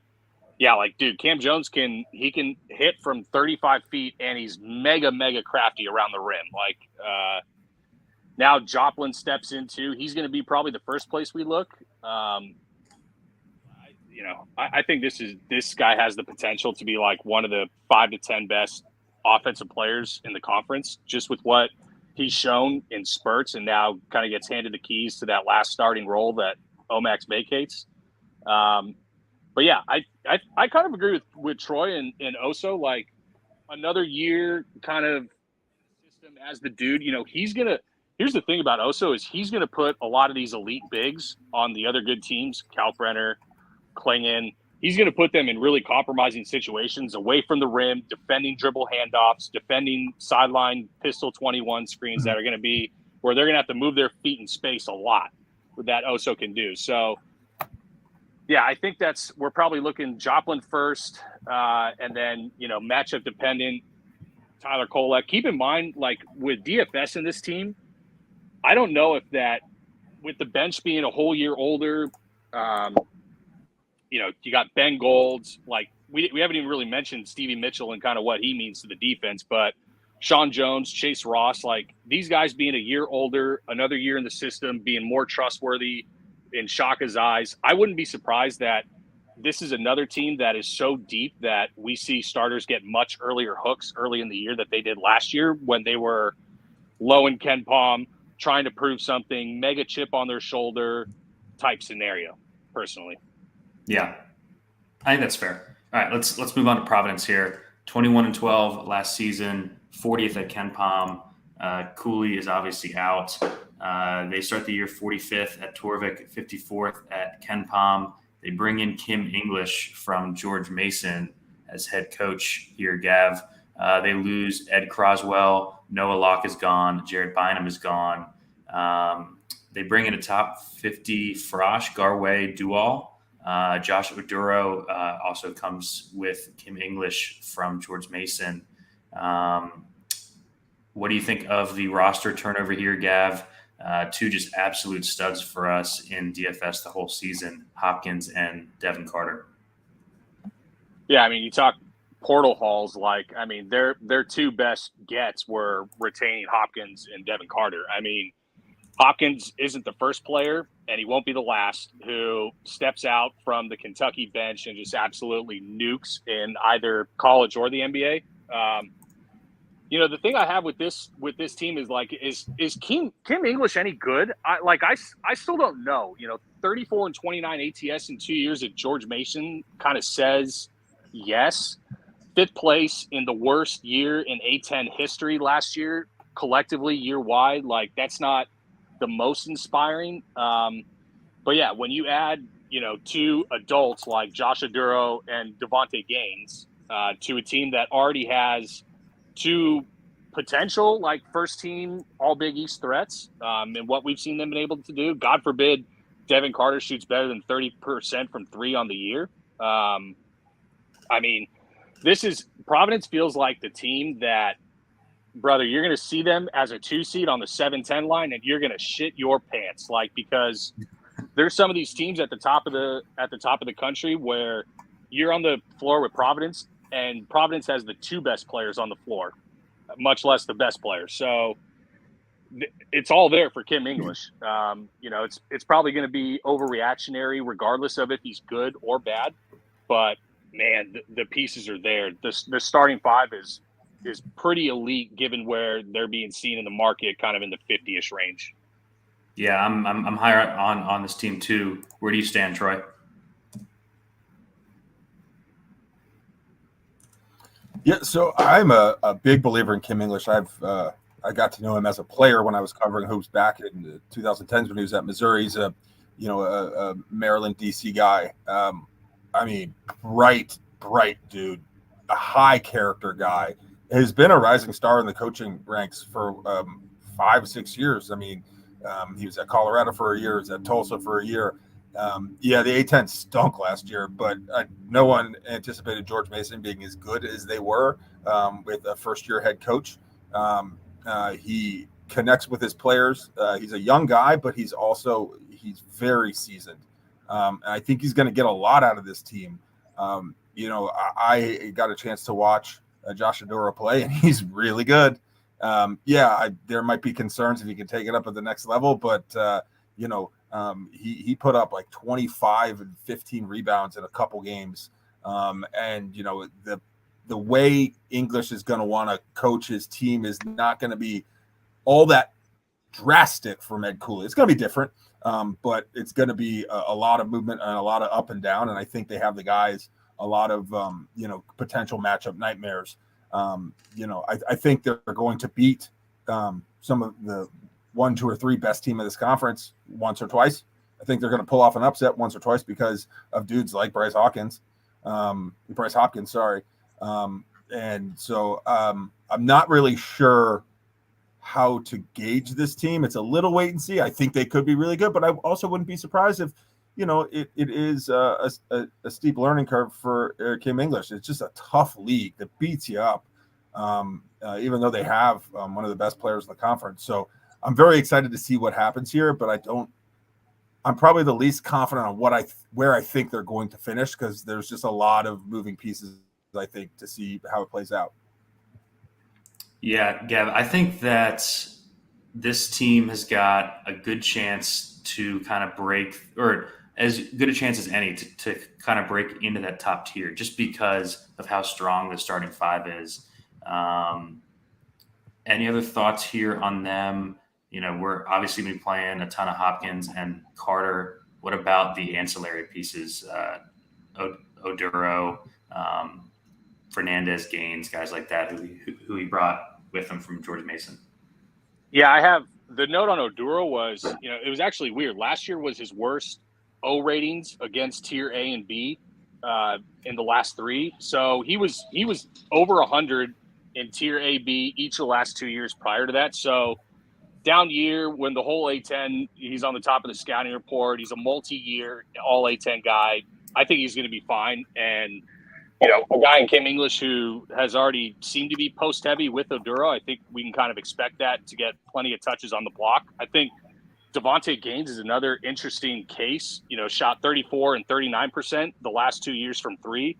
yeah, dude, Cam Jones can hit from 35 feet, and he's mega crafty around the rim. Now Joplin steps into, he's going to be probably the first place we look. I think this guy has the potential to be like one of the 5 to 10 best offensive players in the conference, just with what he's shown in spurts, and now kind of gets handed the keys to that last starting role that Omax vacates. But yeah, I kind of agree with Troy and Oso. Like another year kind of system as the dude, here's the thing about Oso is he's going to put a lot of these elite bigs on the other good teams, Kalkbrenner, Klingon. He's going to put them in really compromising situations away from the rim, defending dribble handoffs, defending sideline pistol 21 screens that are going to be where they're going to have to move their feet in space a lot that Oso can do. So, yeah, I think we're probably looking Joplin first, and then, matchup dependent, Tyler Kolek. Keep in mind, with DFS in this team, I don't know if that, with the bench being a whole year older, you got Ben Golds. We haven't even really mentioned Stevie Mitchell and kind of what he means to the defense, but Sean Jones, Chase Ross, these guys being a year older, another year in the system, being more trustworthy in Shaka's eyes, I wouldn't be surprised that this is another team that is so deep that we see starters get much earlier hooks early in the year that they did last year when they were low in Ken Palm, trying to prove something, mega chip on their shoulder type scenario, personally. Yeah, I think that's fair. All right, let's move on to Providence here. 21-12 last season, 40th at Ken Palm. Cooley is obviously out. They start the year 45th at Torvik, 54th at Ken Palm. They bring in Kim English from George Mason as head coach here, Gav. They lose Ed Croswell. Noah Locke is gone. Jared Bynum is gone. They bring in a top 50 Frosh, Garway, Dual. Josh Oduro also comes with Kim English from George Mason. What do you think of the roster turnover here, Gav? Two just absolute studs for us in DFS the whole season, Hopkins and Devin Carter. Yeah, I mean, you talk portal hauls, their two best gets were retaining Hopkins and Devin Carter. I mean, Hopkins isn't the first player, and he won't be the last, who steps out from the Kentucky bench and just absolutely nukes in either college or the NBA. The thing I have with this team is Kim English any good? I still don't know. 34 and 29 ATS in 2 years at George Mason kind of says yes. 5th place in the worst year in A10 history last year, collectively year wide. That's not the most inspiring. But yeah, when you add, two adults like Josh Oduro and Devontae Gaines to a team that already has two potential first team all Big East threats, and what we've seen them been able to do, God forbid Devin Carter shoots better than 30% from 3 on the year. Providence feels like the team that, brother, you're going to see them as a 2 seed on the 7-10 line, and you're going to shit your pants, because there's some of these teams at the top of the country where you're on the floor with Providence and Providence has the 2 best players on the floor, much less the best players. So it's all there for Kim English. It's probably going to be overreactionary regardless of if he's good or bad. But, man, the pieces are there. The starting 5 is pretty elite given where they're being seen in the market, kind of in the 50-ish range. Yeah, I'm higher on this team too. Where do you stand, Troy? Yeah, so I'm a big believer in Kim English. I got to know him as a player when I was covering hoops back in the 2010s when he was at Missouri. He's a Maryland DC guy. I mean, bright dude, a high character guy. Has been a rising star in the coaching ranks for 5-6 years. I mean, he was at Colorado for a year, he was at Tulsa for a year. The A10 stunk last year, but no one anticipated George Mason being as good as they were with a first-year head coach. He connects with his players. He's a young guy, but he's very seasoned. And I think he's going to get a lot out of this team. I got a chance to watch Josh Adora play, and he's really good. There might be concerns if he can take it up at the next level, but he put up like 25 and 15 rebounds in a couple games. The way English is going to want to coach his team is not going to be all that drastic for Ed Cooley. It's going to be different, but it's going to be a lot of movement and a lot of up and down. And I think they have the guys, a lot of, potential matchup nightmares. I think they're going to beat some of the 1, 2, or 3 best team of this conference once or twice. I think they're going to pull off an upset once or twice because of dudes like Bryce Hopkins, sorry. And so I'm not really sure how to gauge this team. It's a little wait and see. I think they could be really good, but I also wouldn't be surprised if, it is a steep learning curve for Kim English. It's just a tough league that beats you up, even though they have one of the best players in the conference. So I'm very excited to see what happens here, but I'm probably the least confident on where I think they're going to finish because there's just a lot of moving pieces, I think, to see how it plays out. Yeah, Gav, I think that this team has got a good chance to kind of break, or as good a chance as any to kind of break into that top tier just because of how strong the starting 5 is. Any other thoughts here on them? We're obviously going to be playing a ton of Hopkins and Carter. What about the ancillary pieces? Oduro, Fernandez, Gaines, guys like that who he brought with him from George Mason. Yeah, I have the note on Oduro was, it was actually weird. Last year was his worst O ratings against tier A and B in the last 3. So he was over 100 in tier A, B each of the last 2 years prior to that. So down year when the whole A10, he's on the top of the scouting report. He's a multi-year all A10 guy. I think he's going to be fine. And, a guy in Kim English who has already seemed to be post-heavy with Oduro, I think we can kind of expect that to get plenty of touches on the block. I think Devontae Gaines is another interesting case. Shot 34 and 39% the last 2 years from 3.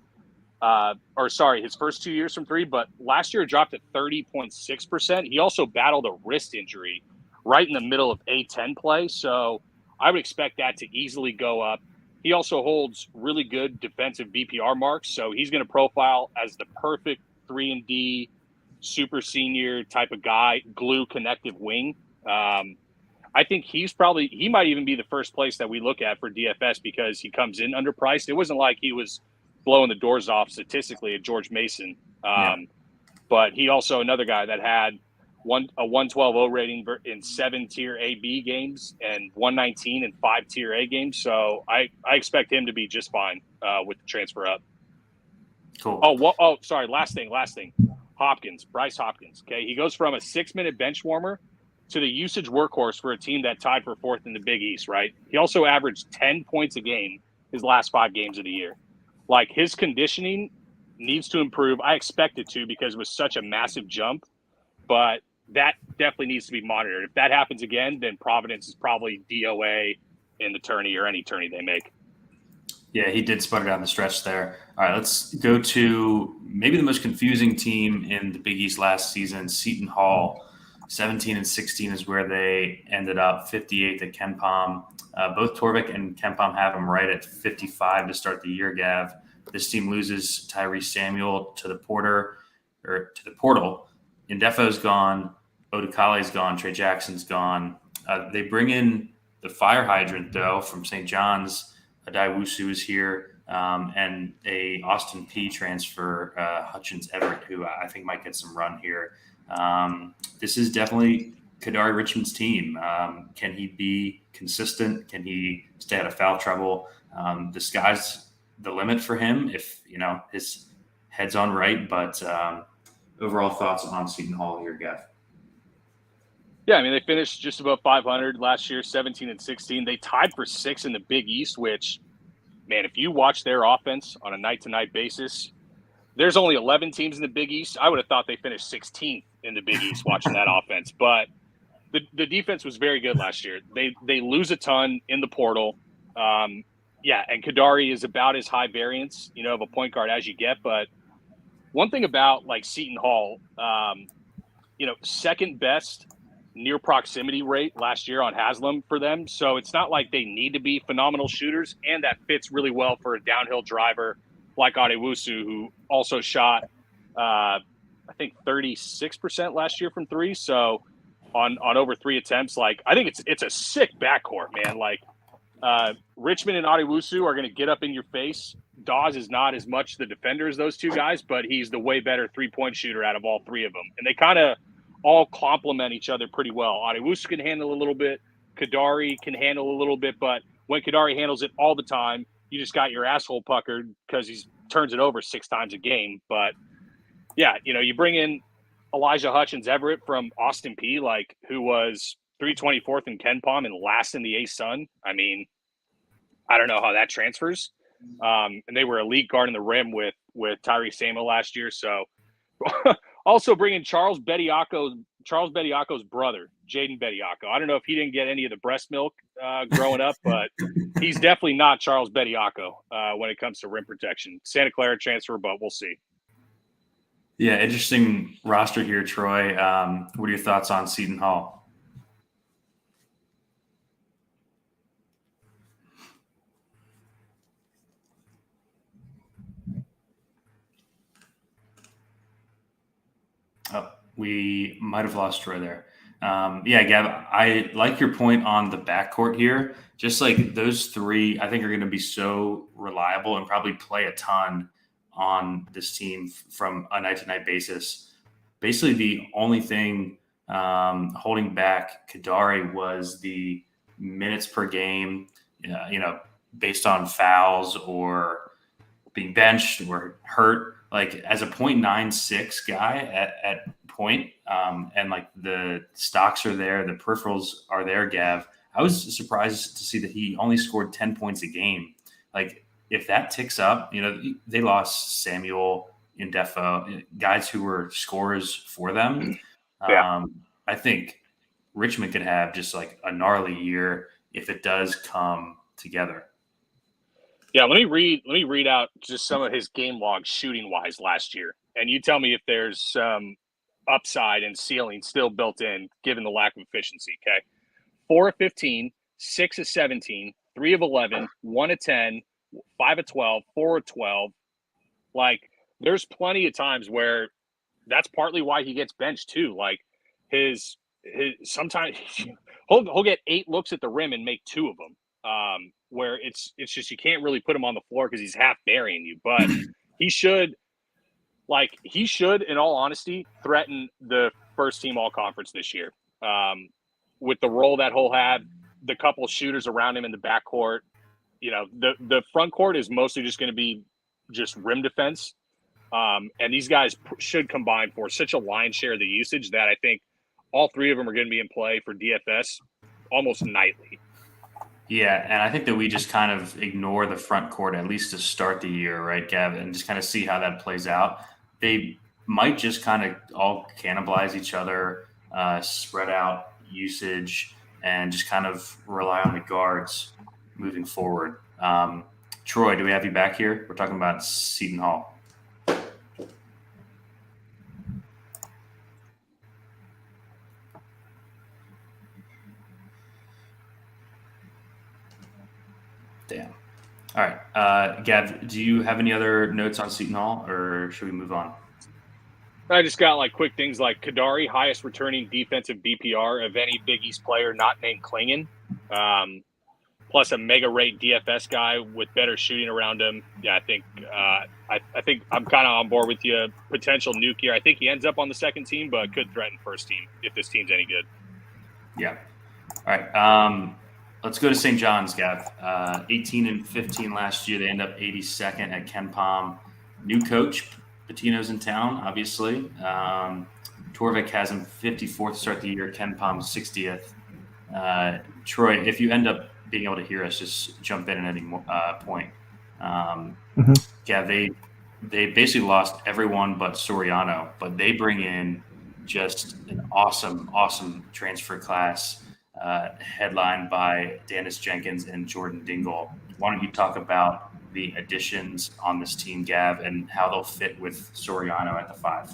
His first 2 years from 3, but last year it dropped to 30.6%. He also battled a wrist injury right in the middle of A10 play. So I would expect that to easily go up. He also holds really good defensive BPR marks. So he's going to profile as the perfect 3-and-D super senior type of guy, glue connective wing. I think he might even be the first place that we look at for DFS because he comes in underpriced. It wasn't like he was blowing the doors off statistically at George Mason. But he also another guy that had a 112 rating in 7 tier A/B games and 119 in 5 tier A games. So I expect him to be just fine with the transfer up. Cool. Sorry. Last thing. Bryce Hopkins. Okay, he goes from a 6-minute bench warmer to the usage workhorse for a team that tied for 4th in the Big East. Right. He also averaged 10 points a game his last 5 games of the year. Like his conditioning needs to improve. I expect it to because it was such a massive jump, but that definitely needs to be monitored. If that happens again, then Providence is probably DOA in the tourney or any tourney they make. Yeah, he did sputter down the stretch there. All right, let's go to maybe the most confusing team in the Big East last season, Seton Hall. 17 and 16 is where they ended up, 58th at Ken Palm. Both Torvik and Ken Palm have them right at 55 to start the year, Gav. This team loses Tyrese Samuel to the portal. Indefo's gone. Odukale's gone. Trey Jackson's gone. They bring in the fire hydrant, though, from St. John's. Adaiwusu is here, and a Austin P transfer, Hutchins Everett, who I think might get some run here. This is definitely Kadari Richmond's team. Can he be consistent? Can he stay out of foul trouble? The sky's the limit for him if his head's on right. But overall thoughts on Seton Hall here, Gav? Yeah, I mean, they finished just above 500 last year, 17 and 16. They tied for 6th in the Big East, which, man, if you watch their offense on a night-to-night basis, there's only 11 teams in the Big East. I would have thought they finished 16th in the Big East watching that offense. But the defense was very good last year. They lose a ton in the portal. And Kadari is about as high variance, of a point guard as you get. But one thing about, like, Seton Hall, second best near proximity rate last year on Haslam for them. So it's not like they need to be phenomenal shooters, and that fits really well for a downhill driver like Adewusu, who also shot, I think 36% last year from three. So on over 3 attempts, like, I think it's a sick backcourt, man. Like, Richmond and Adewusu are going to get up in your face. Dawes is not as much the defender as those two guys, but he's the way better 3-point shooter out of all three of them. And they kind of all complement each other pretty well. Adewusu can handle a little bit. Kadari can handle a little bit, but when Kadari handles it all the time, you just got your asshole puckered because he turns it over 6 times a game. But, yeah, you bring in Elijah Hutchins Everett from Austin P, who was 324th in Ken Palm and last in the A-Sun. I mean, I don't know how that transfers. And they were a league guard in the rim with Tyrese Samuel last year. So also bringing Charles Bediako's brother, Jaden Bediako. I don't know if he didn't get any of the breast milk growing up, but he's definitely not Charles Bediako when it comes to rim protection. Santa Clara transfer, but we'll see. Yeah, interesting roster here, Troy. What are your thoughts on Seton Hall? Oh, we might have lost Troy there. Gav, I like your point on the backcourt here. Just like those three, I think are going to be so reliable and probably play a ton on this team from a night-to-night basis. Basically, the only thing holding back Kadari was the minutes per game, based on fouls or being benched or hurt. Like, as a 0.96 guy at point, and like the stocks are there, the peripherals are there, Gav, I was surprised to see that he only scored 10 points a game. Like, if that ticks up, they lost Samuel, Indefo, guys who were scorers for them. Yeah. I think Richmond could have just like a gnarly year if it does come together. Yeah, let me read out just some of his game logs shooting wise last year, and you tell me if there's some upside and ceiling still built in given the lack of efficiency. Okay, 4 of 15, 6 of 17, 3 of 11, 1 of 10, 5 of 12, 4 of 12. Like, there's plenty of times where that's partly why he gets benched too. Like, his sometimes he'll get 8 looks at the rim and make 2 of them. Where it's just you can't really put him on the floor because he's half burying you. But he should, in all honesty, threaten the first team all conference this year. With the role that he'll have, the couple shooters around him in the backcourt, the front court is mostly just going to be just rim defense. And these guys should combine for such a lion's share of the usage that I think all 3 of them are going to be in play for DFS almost nightly. Yeah, and I think that we just kind of ignore the front court, at least to start the year, right, Gavin, and just kind of see how that plays out. They might just kind of all cannibalize each other, spread out usage, and just kind of rely on the guards moving forward. Troy, do we have you back here? We're talking about Seton Hall. Damn. All right. Gav, do you have any other notes on Seton Hall, or should we move on? I just got like quick things like Kadari, highest returning defensive BPR of any Big East player not named Klingon, plus a mega rate DFS guy with better shooting around him. Yeah, I think I'm kind of on board with you. Potential nuke here. I think he ends up on the second team, but could threaten first team if this team's any good. Yeah. All right. Let's go to St. John's, Gav. 18-15 last year. They end up 82nd at Ken Pom. New coach. Pitino's in town, obviously. Torvik has him 54th to start the year. Ken Pom 60th. Troy, if you end up being able to hear us, just jump in at any point. Yeah, they basically lost everyone but Soriano, but they bring in just an awesome transfer class, headlined by Dennis Jenkins and Jordan Dingle. Why don't you talk about the additions on this team, Gav, and how they'll fit with Soriano at the 5?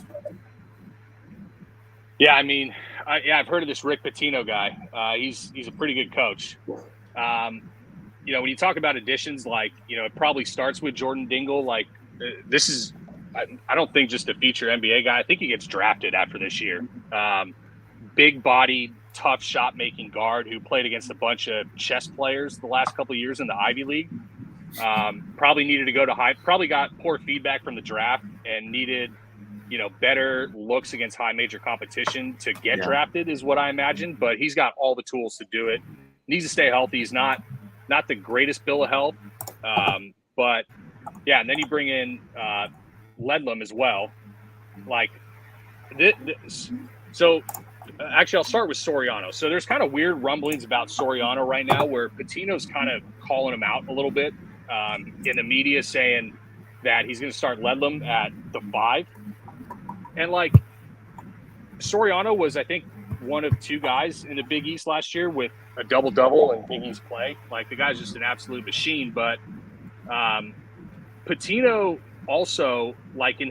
Yeah, I mean, I've heard of this Rick Pitino guy. He's a pretty good coach. When you talk about additions, like, it probably starts with Jordan Dingle. Like, this is, I don't think just a feature NBA guy. I think he gets drafted after this year. Big body, tough shot making guard who played against a bunch of chess players the last couple of years in the Ivy League. Probably needed to go to high, probably got poor feedback from the draft and needed, better looks against high major competition to get drafted is what I imagine, but he's got all the tools to do it. Needs to stay healthy. He's not the greatest bill of health. But yeah. And then you bring in, Ledlam as well. Like this. So actually I'll start with Soriano. So there's kind of weird rumblings about Soriano right now where Pitino's kind of calling him out a little bit. In the media saying that he's going to start Ledlam at the 5. And like Soriano was, I think, one of 2 guys in the Big East last year with a double-double in Big East play. Like, the guy's just an absolute machine. But Pitino also, like,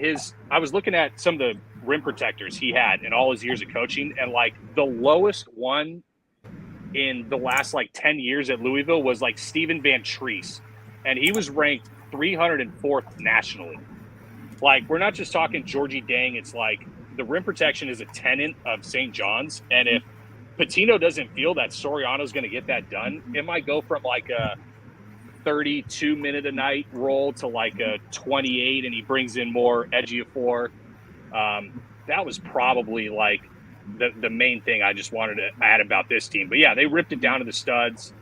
I was looking at some of the rim protectors he had in all his years of coaching, and like the lowest one in the last like 10 years at Louisville was like Steven Van Treese. And he was ranked 304th nationally. Like, we're not just talking Georgie Dang. It's like the rim protection is a tenet of St. John's. And if Pitino doesn't feel that Soriano's going to get that done, it might go from like a 32-minute-a-night role to like a 28, and he brings in more edgy of 4. That was probably like the main thing I just wanted to add about this team. But yeah, they ripped it down to the studs.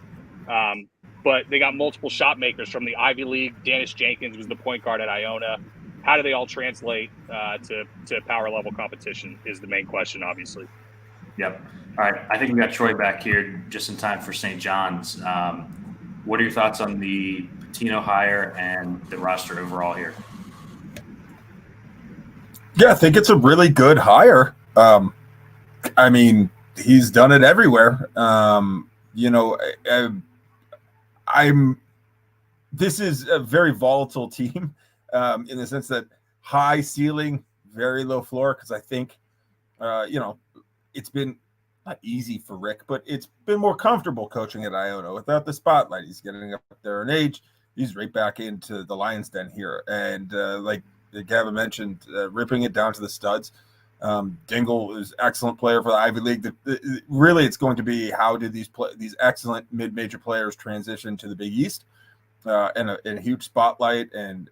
But they got multiple shot makers from the Ivy League. Dennis Jenkins was the point guard at Iona. How do they all translate to power level competition is the main question, obviously. Yep. All right. I think we got Troy back here just in time for St. John's. What are your thoughts on the Pitino hire and the roster overall here? Yeah, I think it's a really good hire. I mean, he's done it everywhere. This is a very volatile team in the sense that high ceiling, very low floor. Because I think, it's been not easy for Rick, but it's been more comfortable coaching at Iona without the spotlight. He's getting up there in age. He's right back into the Lion's Den here. And like Gavin mentioned, ripping it down to the studs. Dingle is an excellent player for the Ivy League. Really, it's going to be how did these excellent mid-major players transition to the Big East, and a huge spotlight. And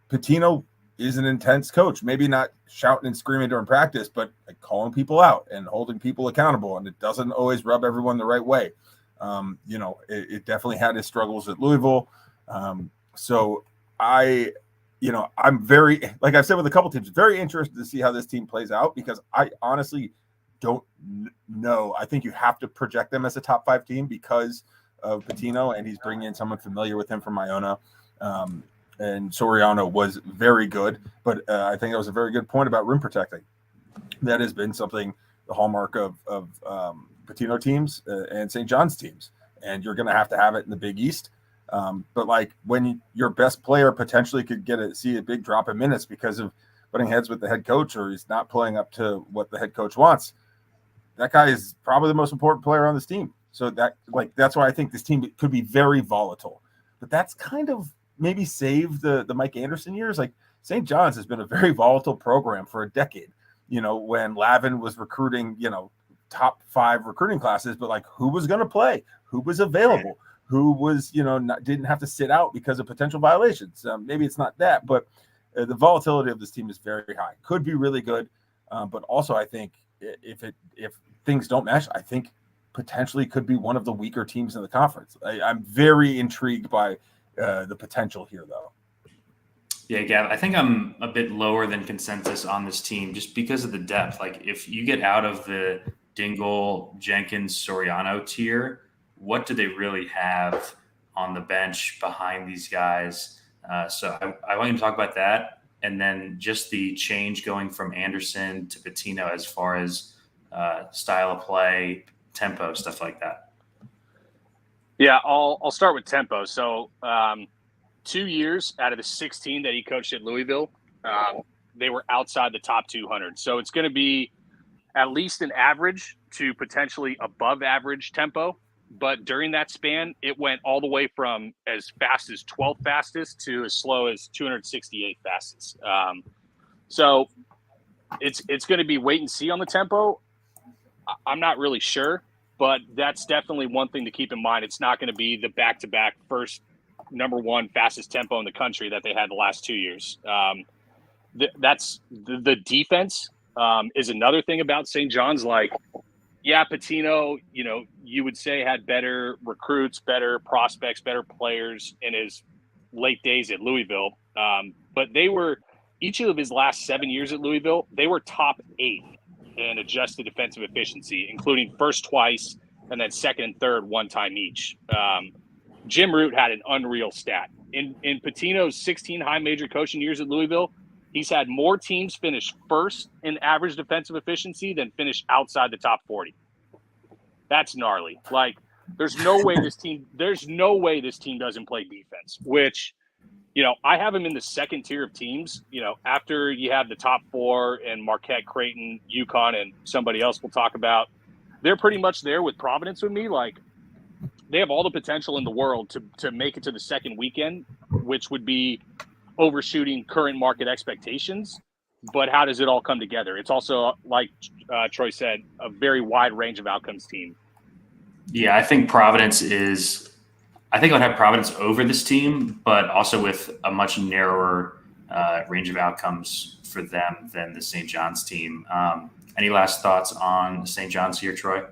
Pitino is an intense coach. Maybe not shouting and screaming during practice, but like calling people out and holding people accountable. And it doesn't always rub everyone the right way. It definitely had its struggles at Louisville. So I'm very, like I've said with a couple teams, very interested to see how this team plays out, because I honestly don't know. I think you have to project them as a top 5 team because of Pitino, and he's bringing in someone familiar with him from Iona. And Soriano was very good, but I think that was a very good point about rim protecting. That has been something, the hallmark of Pitino teams and St. John's teams, and you're going to have it in the Big East. But like when your best player potentially could see a big drop in minutes because of butting heads with the head coach, or he's not playing up to what the head coach wants, that guy is probably the most important player on this team. So that's why I think this team could be very volatile. But that's kind of maybe saved the Mike Anderson years. Like St. John's has been a very volatile program for a decade. When Lavin was recruiting, top 5 recruiting classes, but like who was going to play, who was available, who was, didn't have to sit out because of potential violations. Maybe it's not that, but the volatility of this team is very high. Could be really good, but also I think if things don't mesh, I think potentially could be one of the weaker teams in the conference. I'm very intrigued by the potential here, though. Yeah, Gav, I think I'm a bit lower than consensus on this team just because of the depth. Like if you get out of the Dingle, Jenkins, Soriano tier, what do they really have on the bench behind these guys? So I want you to talk about that. And then just the change going from Anderson to Pitino as far as style of play, tempo, stuff like that. Yeah, I'll start with tempo. So 2 years out of the 16 that he coached at Louisville, they were outside the top 200. So it's going to be at least an average to potentially above average tempo. But during that span, it went all the way from as fast as 12th fastest to as slow as 268 fastest. So it's going to be wait and see on the tempo. I'm not really sure, but that's definitely one thing to keep in mind. It's not going to be the back-to-back first number 1 fastest tempo in the country that they had the last 2 years. That's the defense is another thing about St. John's. Like, yeah, Pitino, you would say had better recruits, better prospects, better players in his late days at Louisville. But they were, each of his last 7 years at Louisville, they were top 8 in adjusted defensive efficiency, including first twice and then second and third one time each. Jim Root had an unreal stat. In Pitino's 16 high major coaching years at Louisville, he's had more teams finish first in average defensive efficiency than finish outside the top 40. That's gnarly. Like, there's no way this team doesn't play defense, which, I have him in the second tier of teams. After you have the top 4 and Marquette, Creighton, UConn, and somebody else we'll talk about, they're pretty much there with Providence with me. Like, they have all the potential in the world to make it to the second weekend, which would be overshooting current market expectations. But how does it all come together? It's also, like Troy said, a very wide range of outcomes team. Yeah, I think Providence I would have Providence over this team, but also with a much narrower range of outcomes for them than the St. John's team. Any last thoughts on St. John's here, Troy?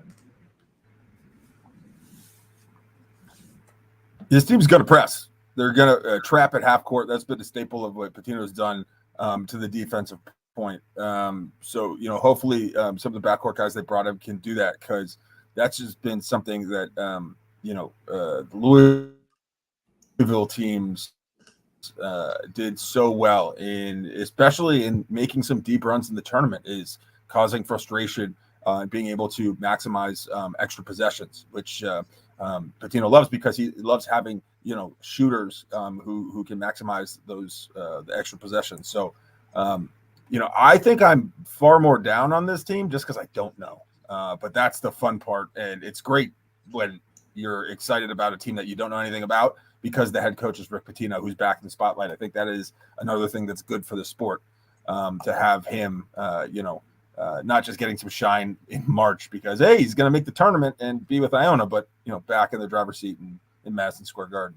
This team's going to press. They're going to trap at half court. That's been a staple of what Pitino's done to the defensive point. So, hopefully some of the backcourt guys they brought in can do that, because that's just been something that, the Louisville teams did so well especially in making some deep runs in the tournament, is causing frustration and being able to maximize extra possessions, which Pitino loves, because he loves having shooters who can maximize those the extra possessions. So I think I'm far more down on this team just because I don't know, but that's the fun part, and it's great when you're excited about a team that you don't know anything about, because the head coach is Rick Pitino, who's back in the spotlight. I think that is another thing that's good for the sport, to have him not just getting some shine in March because, hey, he's going to make the tournament and be with Iona, but, back in the driver's seat in Madison Square Garden.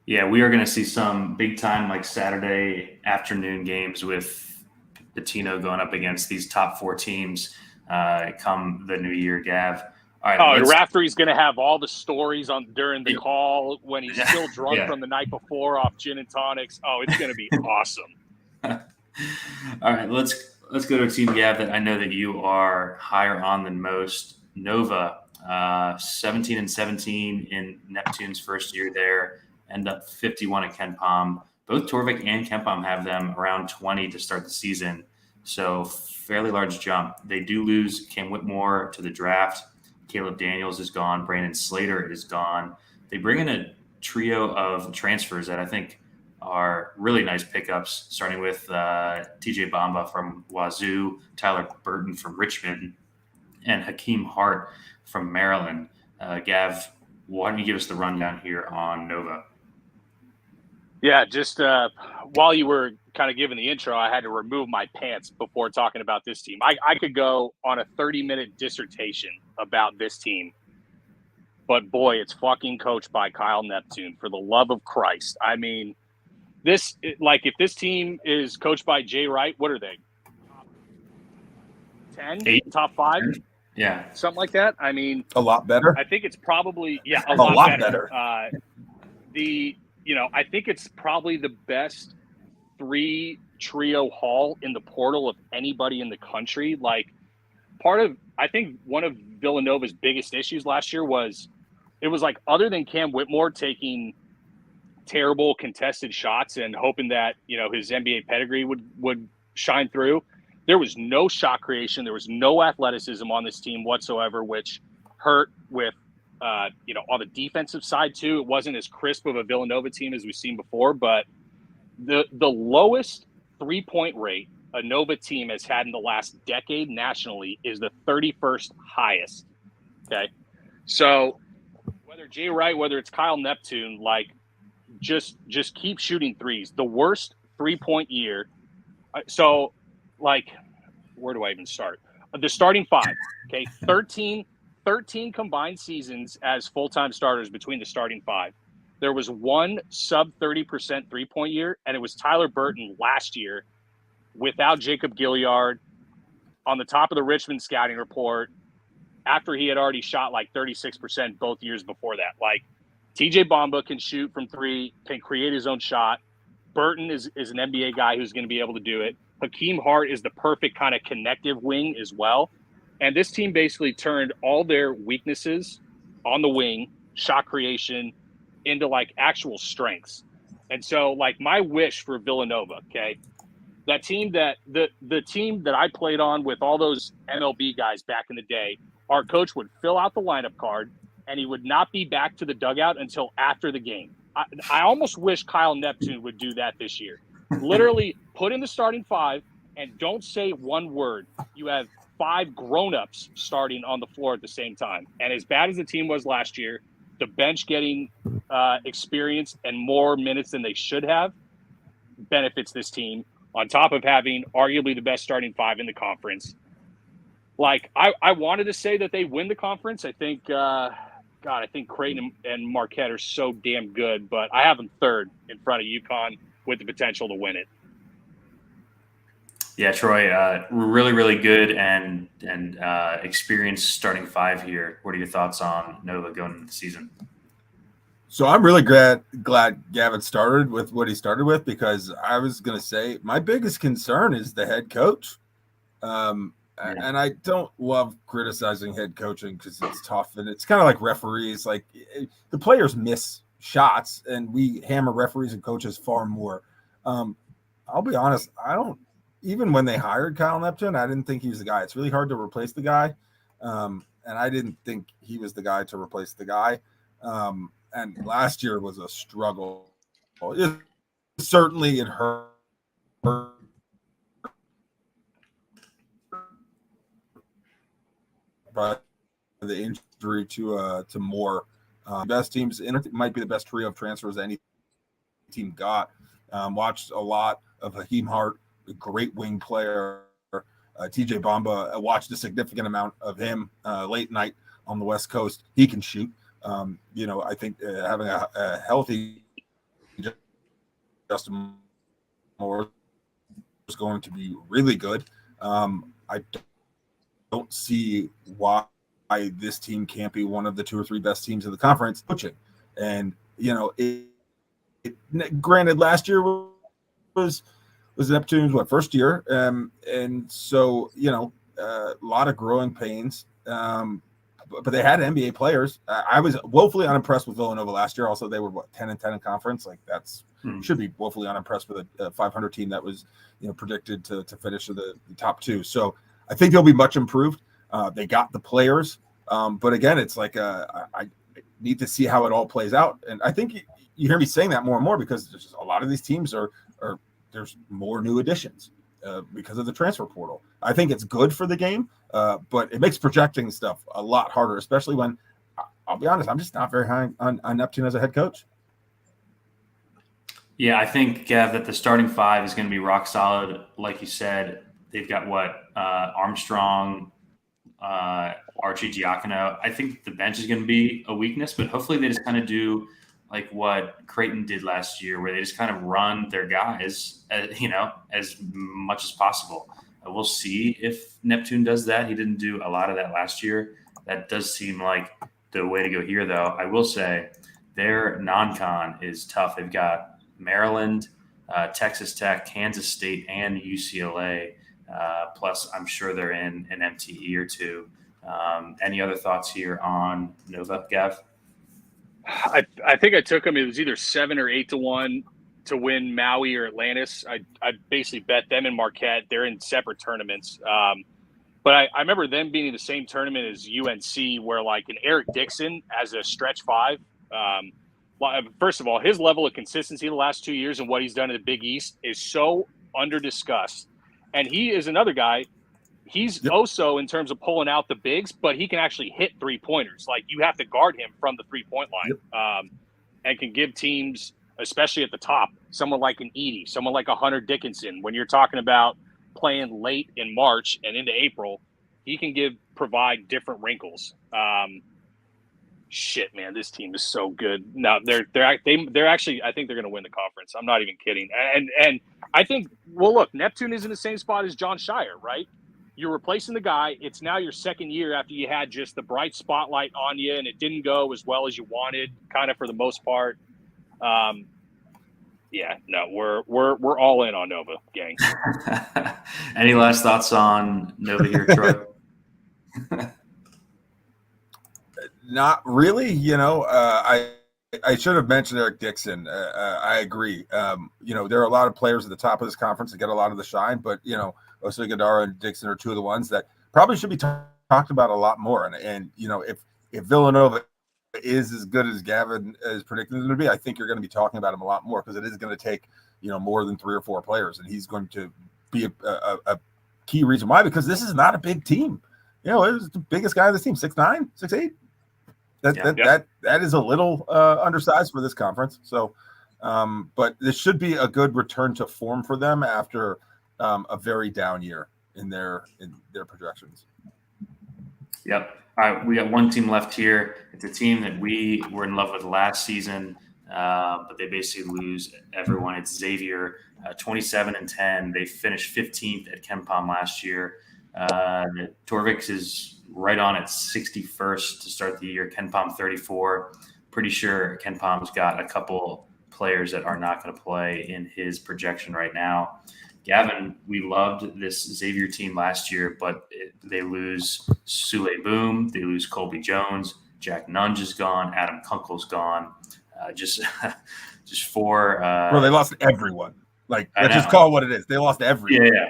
Yeah, we are going to see some big time, like Saturday afternoon games with Pitino going up against these top 4 teams come the new year, Gav. All right, Raftery's going to have all the stories during the call when he's still drunk from the night before off gin and tonics. Oh, it's going to be awesome. All right, let's go to a team, Gav, that I know that you are higher on than most. Nova, 17-17 in Neptune's first year there, end up 51 at Ken Pom. Both Torvik and Ken Pom have them around 20 to start the season, so fairly large jump. They do lose Cam Whitmore to the draft. Caleb Daniels is gone. Brandon Slater is gone. they bring in a trio of transfers that I think are really nice pickups, starting with TJ Bamba from Wazoo, Tyler Burton from Richmond, and Hakeem Hart from Maryland. Gav, why don't you give us the rundown here on Nova? Yeah, just while you were kind of giving the intro, I had to remove my pants before talking about this team. I could go on a 30-minute dissertation about this team, but boy, it's fucking coached by Kyle Neptune, for the love of Christ. I mean, if this team is coached by Jay Wright, what are they? 10? 8? Top 5? Yeah. Something like that. I mean, a lot better. I think it's probably, a lot lot better. I think it's probably the best 3-trio haul in the portal of anybody in the country. Like, I think one of Villanova's biggest issues last year was, it was like, other than Cam Whitmore taking terrible contested shots and hoping that, his NBA pedigree would shine through, there was no shot creation. There was no athleticism on this team whatsoever, which hurt with, on the defensive side too. It wasn't as crisp of a Villanova team as we've seen before, but the lowest 3-point rate a Nova team has had in the last decade nationally is the 31st highest. Okay. So whether Jay Wright, whether it's Kyle Neptune, like, just keep shooting threes. The worst 3-point year. So, like, where do I even start? The starting 5, okay? 13 combined seasons as full-time starters between the starting 5. There was one sub 30% 3-point year, and it was Tyler Burton last year without Jacob Gilliard, on the top of the Richmond scouting report, after he had already shot like 36% both years before that. Like, TJ Bamba can shoot from 3, can create his own shot. Burton is an NBA guy who's going to be able to do it. Hakeem Hart is the perfect kind of connective wing as well. And this team basically turned all their weaknesses on the wing, shot creation, into like actual strengths. And so, like, my wish for Villanova, okay, that team that the team that I played on with all those MLB guys back in the day, our coach would fill out the lineup card and he would not be back to the dugout until after the game. I almost wish Kyle Neptune would do that this year. Literally put in the starting 5 and don't say one word. You have 5 grown-ups starting on the floor at the same time. And as bad as the team was last year, the bench getting experience and more minutes than they should have benefits this team, on top of having arguably the best starting 5 in the conference. Like, I wanted to say that they win the conference. I think, I think Creighton and Marquette are so damn good, but I have them 3rd in front of UConn with the potential to win it. Yeah, Troy, really, really good and experienced starting 5 here. What are your thoughts on Nova going into the season? So I'm really glad Gavin started with what he started with, because I was going to say my biggest concern is the head coach. And I don't love criticizing head coaching because it's tough, and it's kind of like referees. Like, the players miss shots, and we hammer referees and coaches far more. I'll be honest, even when they hired Kyle Neptune, I didn't think he was the guy. It's really hard to replace the guy, and I didn't think he was the guy to replace the guy. And last year was a struggle. Certainly it hurt. But the injury to Moore, best teams, it might be the best trio of transfers any team got. Watched a lot of Hakeem Hart, a great wing player. TJ Bamba, I watched a significant amount of him late night on the West Coast. He can shoot. I think having a healthy Justin Moore is going to be really good. I don't see why this team can't be one of the 2 or 3 best teams in the conference coaching. And, granted, last year was Neptune's first year. And so, a lot of growing pains. But they had NBA players. I was woefully unimpressed with Villanova last year. Also, they were 10-10 in conference. Like, that's should be woefully unimpressed with a 500 team that was, predicted to finish in the top 2. So I think they'll be much improved. They got the players, but again, it's like need to see how it all plays out. And I think you hear me saying that more and more because there's just a lot of these teams are there's more new additions because of the transfer portal. I think it's good for the game, but it makes projecting stuff a lot harder, especially when, I'll be honest, I'm just not very high on Neptune as a head coach. Yeah, I think, Gav, that the starting five is going to be rock solid. Like you said, they've got Armstrong, Archie Giacono. I think the bench is going to be a weakness, but hopefully they just kind of do like what Creighton did last year, where they just kind of run their guys, as much as possible. We'll see if Neptune does that. He didn't do a lot of that last year. That does seem like the way to go here, though. I will say their non-con is tough. They've got Maryland, Texas Tech, Kansas State, and UCLA. Plus, I'm sure they're in an MTE or two. Any other thoughts here on Nova, Gav? I think I took them. It was either 7 or 8 to 1 to win Maui or Atlantis. I basically bet them and Marquette. They're in separate tournaments. But I remember them being in the same tournament as UNC, where like an Eric Dixon as a stretch five. First of all, his level of consistency the last 2 years and what he's done in the Big East is so under-discussed. And he is another guy. He's also in terms of pulling out the bigs, but he can actually hit three-pointers. Like, you have to guard him from the three-point line, and can give teams, especially at the top, someone like an Edey, someone like a Hunter Dickinson. When you're talking about playing late in March and into April, he can provide different wrinkles. Shit, man, this team is so good. Now they're actually, I think they're going to win the conference. I'm not even kidding. And I think, well, look, Neptune is in the same spot as John Shire, right? You're replacing the guy. It's now your second year after you had just the bright spotlight on you, and it didn't go as well as you wanted, kind of for the most part. We're all in on Nova, gang. Any last thoughts on Nova here, Troy? Not really. I should have mentioned Eric Dixon. I agree. There are a lot of players at the top of this conference that get a lot of the shine, but Osei Gadara and Dixon are two of the ones that probably should be talked about a lot more. And if Villanova is as good as Gavin is predicting it to be, I think you're going to be talking about him a lot more, because it is going to take more than 3 or 4 players, and he's going to be a key reason why, because this is not a big team. It was the biggest guy on this team, 6'9", 6'8". That is a little undersized for this conference. So, but this should be a good return to form for them after a very down year in their projections. Yep. All right, we got one team left here. It's a team that we were in love with last season, but they basically lose everyone. It's Xavier, 27-10. They finished 15th at KenPom last year. Torvik is right on at 61st to start the year. KenPom 34. Pretty sure KenPom's got a couple players that are not going to play in his projection right now. Gavin, we loved this Xavier team last year, but they lose Sule Boom, they lose Colby Jones, Jack Nunge is gone, Adam Kunkel's gone. Just 4. Bro, they lost everyone. Let's just call it what it is. They lost everyone. Yeah.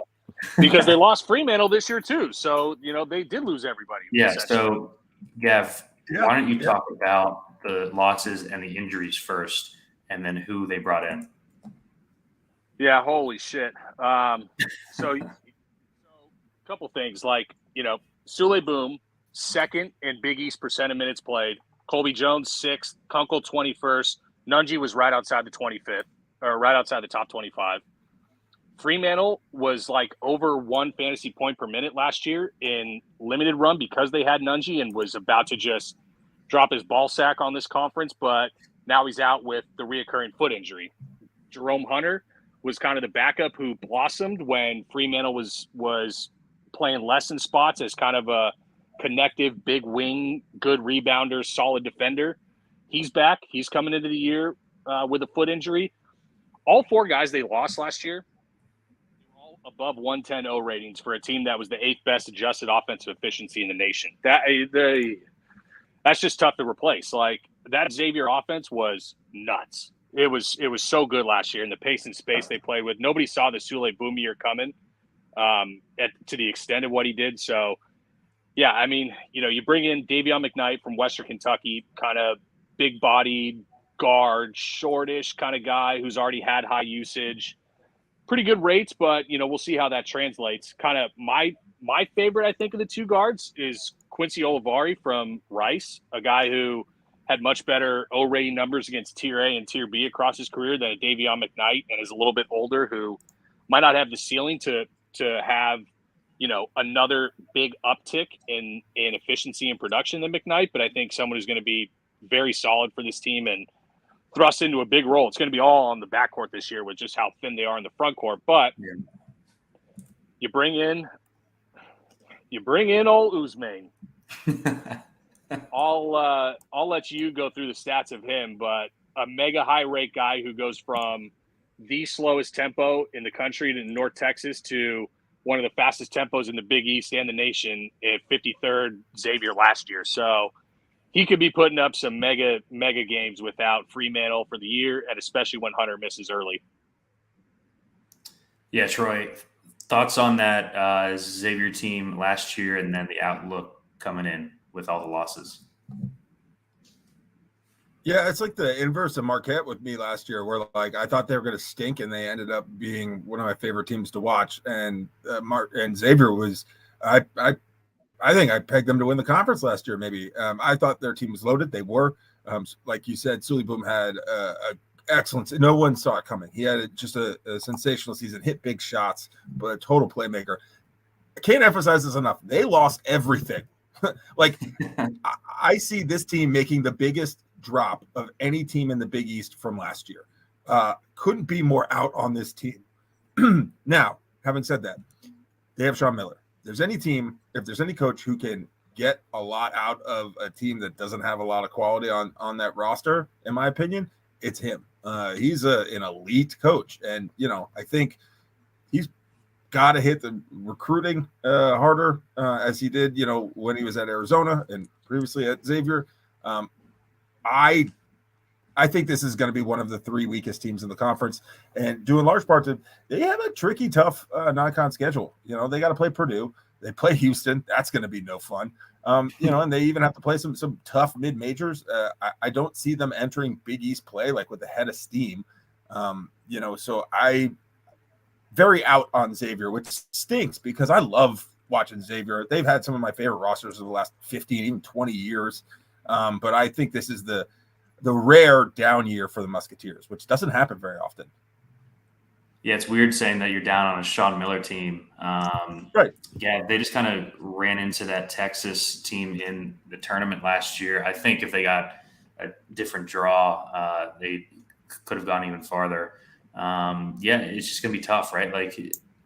Because they lost Fremantle this year too, so they did lose everybody. Yeah. So, Gav, why don't you talk about the losses and the injuries first, and then who they brought in? Yeah, holy shit. So a couple things, Sule Boom, 2nd in Big East percent of minutes played. Colby Jones, 6th. Kunkel, 21st. Nunge was right outside the 25th, or right outside the top 25. Fremantle was over 1 fantasy point per minute last year in limited run because they had Nunge, and was about to just drop his ball sack on this conference, but now he's out with the reoccurring foot injury. Jerome Hunter was kind of the backup who blossomed when Fremantle was playing less in spots as kind of a connective, big wing, good rebounder, solid defender. He's back. He's coming into the year with a foot injury. All 4 guys they lost last year, all above 110 O ratings for a team that was the 8th best adjusted offensive efficiency in the nation. That's just tough to replace. That Xavier offense was nuts. It was so good last year, and the pace and space they played with. Nobody saw the Sule Boom year coming to the extent of what he did. So, yeah, I mean, you bring in Davion McKnight from Western Kentucky, kind of big-bodied guard, shortish kind of guy who's already had high usage. Pretty good rates, but, we'll see how that translates. Kind of my favorite, I think, of the two guards is Quincy Olivari from Rice, a guy who had much better O rating numbers against Tier A and Tier B across his career than a Davion McKnight, and is a little bit older, who might not have the ceiling to have, another big uptick in efficiency and production than McKnight, but I think someone who's going to be very solid for this team and thrust into a big role. It's going to be all on the backcourt this year with just how thin they are in the front court. But you bring in old Usman. I'll let you go through the stats of him, but a mega high rate guy who goes from the slowest tempo in the country to North Texas to one of the fastest tempos in the Big East and the nation at 53rd Xavier last year. So he could be putting up some mega games without Fremantle for the year, and especially when Hunter misses early. Yeah, Troy, thoughts on that Xavier team last year and then the outlook coming in with all the losses? Yeah, it's like the inverse of Marquette with me last year, where I thought they were going to stink, and they ended up being one of my favorite teams to watch. And Xavier was, I think I pegged them to win the conference last year. Maybe I thought their team was loaded. They were, like you said, Sully Boom had a excellence. No one saw it coming. He had just a sensational season, hit big shots, but a total playmaker. I can't emphasize this enough. They lost everything. I see this team making the biggest drop of any team in the Big East from last year. Couldn't be more out on this team. Now, having said that, they have Sean Miller. If there's any coach who can get a lot out of a team that doesn't have a lot of quality on that roster, in my opinion, it's him. He's an elite coach. And, I think he's got to hit the recruiting harder as he did, when he was at Arizona and previously at Xavier. I think this is going to be one of the three weakest teams in the conference, and due in large part to they have a tricky, tough non-con schedule. They got to play Purdue. They play Houston. That's going to be no fun. And they even have to play some tough mid-majors. I don't see them entering Big East play with a head of steam. So I very out on Xavier, which stinks because I love watching Xavier. They've had some of my favorite rosters of the last 15, even 20 years. But I think this is the rare down year for the Musketeers, which doesn't happen very often. Yeah, it's weird saying that you're down on a Sean Miller team. Right. Yeah, they just kind of ran into that Texas team in the tournament last year. I think if they got a different draw, they could have gone even farther. It's just going to be tough, right?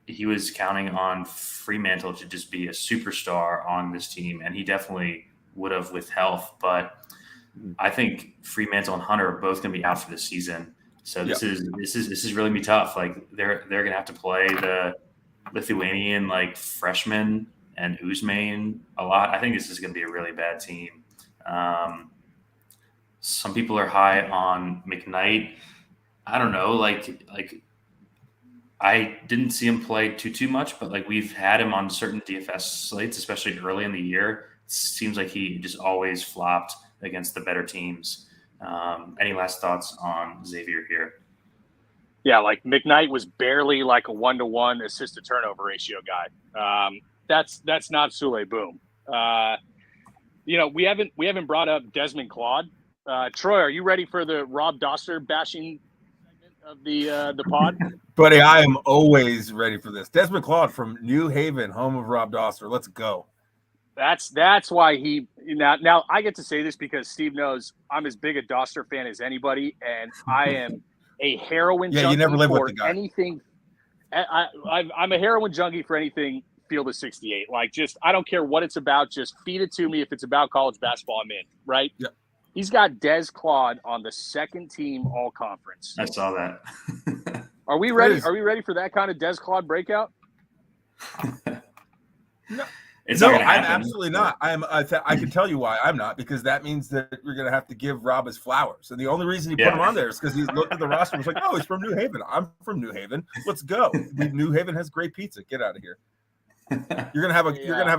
He was counting on Fremantle to just be a superstar on this team, and he definitely would have with health, but I think Fremantle and Hunter are both going to be out for this season. So this is really be tough. They're going to have to play the Lithuanian freshman and Usman a lot. I think this is going to be a really bad team. Some people are high on McKnight. I don't know. I didn't see him play too much, but we've had him on certain DFS slates, especially early in the year. Seems like he just always flopped against the better teams. Any last thoughts on Xavier here? Yeah, McKnight was barely a 1-to-1 assist to turnover ratio guy. That's not Sule Boom. We haven't brought up Desmond Claude. Troy, are you ready for the Rob Doster bashing segment of the pod? Buddy, I am always ready for this. Desmond Claude from New Haven, home of Rob Doster. Let's go. That's why he now I get to say this because Steve knows I'm as big a Doster fan as anybody, and I am a heroin junkie you never live for with the guy. Anything. I'm a heroin junkie for anything Field of 68. I don't care what it's about, just feed it to me. If it's about college basketball, I'm in. Right? Yeah. He's got Des Claude on the second team all conference. I saw that. Are we ready? Are we ready for that kind of Des Claude breakout? No. It's not I'm gonna happen. absolutely not. I can tell you why I'm not, because that means that we're going to have to give Rob his flowers. And the only reason he put him on there is because he looked at the roster and was like, oh, he's from New Haven. I'm from New Haven. Let's go. New Haven has great pizza. Get out of here. You're going to have a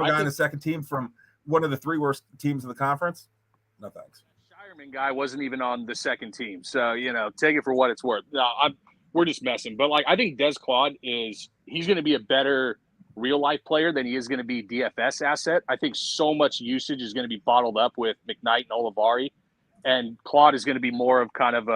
guy in the second team from one of the three worst teams in the conference? No, thanks. fireman guy wasn't even on the second team. So, take it for what it's worth. No, we're just messing. But, I think Des Claude he's going to be a better real-life player than he is going to be DFS asset. I think so much usage is going to be bottled up with McKnight and Olivari. And Claude is going to be more of kind of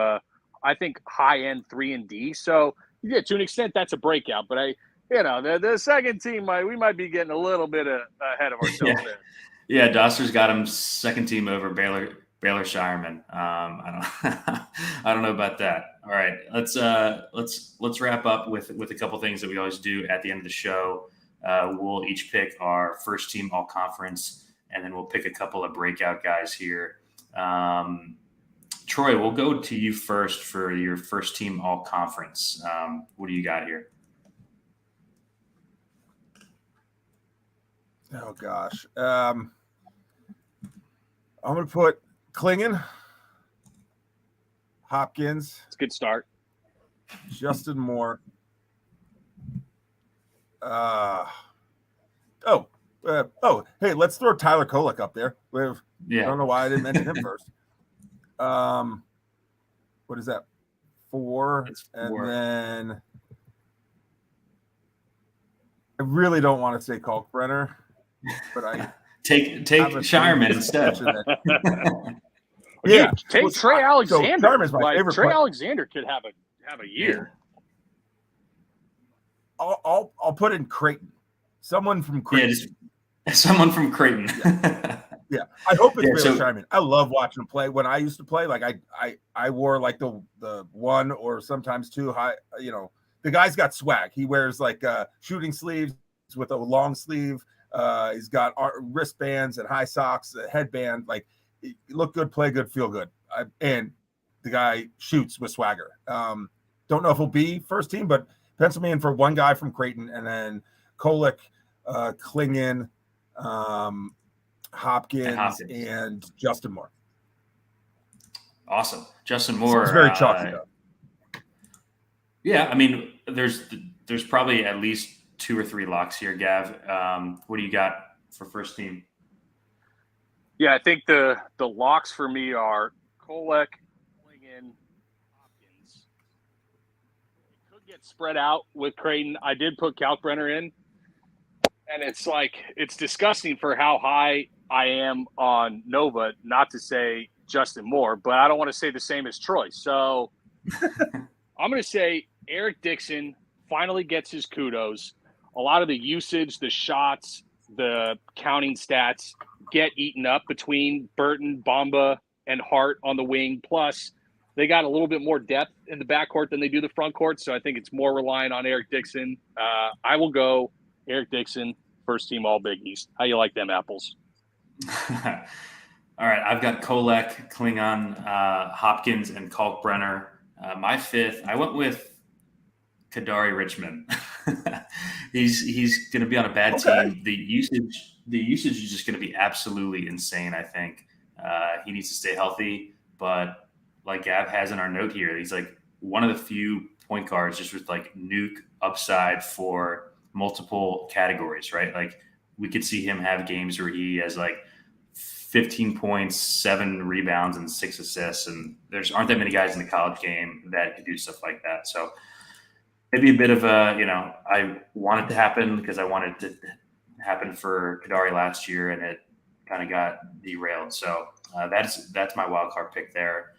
I think, high-end 3 and D. So, yeah, to an extent, that's a breakout. But, the second team, we might be getting a little bit ahead of ourselves there. Yeah, Doster's got him second team over Baylor Shireman. I don't know about that. All right, let's wrap up with a couple things that we always do at the end of the show. We'll each pick our first team all conference, and then we'll pick a couple of breakout guys here. Troy, we'll go to you first for your first team all conference. What do you got here? Oh gosh, I'm gonna put Klingon, Hopkins. It's a good start. Justin Moore. Hey, let's throw Tyler Kolek up there. I don't know why I didn't mention him first. What is that? 4, and then I really don't want to say Kalkbrenner, but I take Shireman instead. Yeah, take Trey Alexander. Shireman's my favorite Trey player. Alexander could have a year. I'll put in Creighton. Someone from Creighton. Yeah, someone from Creighton. Yeah. I hope it's Baylor Shireman. I love watching him play. When I used to play, I wore the 1 or sometimes 2 high. The guy's got swag. He wears shooting sleeves with a long sleeve. He's got wristbands and high socks, a headband. Look good, play good, feel good. And the guy shoots with swagger. Don't know if he'll be first team, but pencil me in for one guy from Creighton, and then Kolek, Klingon, Hopkins, and Justin Moore. Awesome. Justin Moore. It's very chalky, though. Yeah, I mean, there's probably at least 2 or 3 locks here, Gav. What do you got for first team? Yeah, I think the locks for me are Kolek, Klingon, Hopkins. It could get spread out with Creighton. I did put Kalkbrenner in, and it's disgusting for how high I am on Nova, not to say Justin Moore, but I don't want to say the same as Troy. So I'm going to say Eric Dixon finally gets his kudos. A lot of the usage, the shots, the counting stats get eaten up between Burton, Bamba, and Hart on the wing. Plus, they got a little bit more depth in the backcourt than they do the front court, so I think it's more reliant on Eric Dixon. I will go Eric Dixon, first team all Big East. How you like them apples? All right, I've got Kolek, Klingon, Hopkins, and Kalkbrenner. My fifth, I went with Kadari Richmond. He's going to be on a bad team. The usage is just going to be absolutely insane. I think he needs to stay healthy, but like Gav has in our note here, he's one of the few point guards just with nuke upside for multiple categories, right? We could see him have games where he has 15 points, 7 rebounds, and 6 assists, and aren't that many guys in the college game that could do stuff like that. So maybe a bit of I want it to happen because I wanted it to happen for Kadari last year, and it kind of got derailed. So that's my wild card pick there.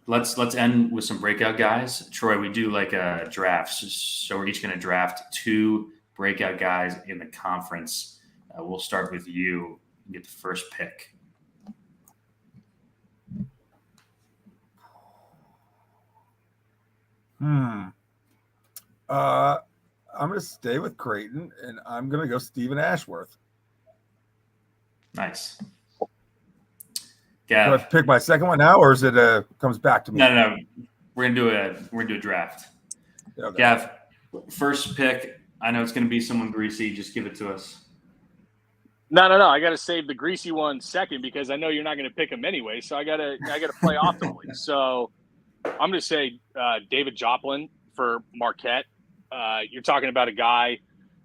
Let's end with some breakout guys. Troy, we do a draft, so we're each going to draft 2 breakout guys in the conference. We'll start with you. You get the first pick. I'm going to stay with Creighton, and I'm going to go Stephen Ashworth. Nice. Do I have to pick my second one now, or is it comes back to me? No. We're gonna do a draft. Okay. Gav, first pick. I know it's gonna be someone greasy. Just give it to us. No. I got to save the greasy one second because I know you're not going to pick him anyway. So I got to play optimally. So I'm going to say David Joplin for Marquette. You're talking about a guy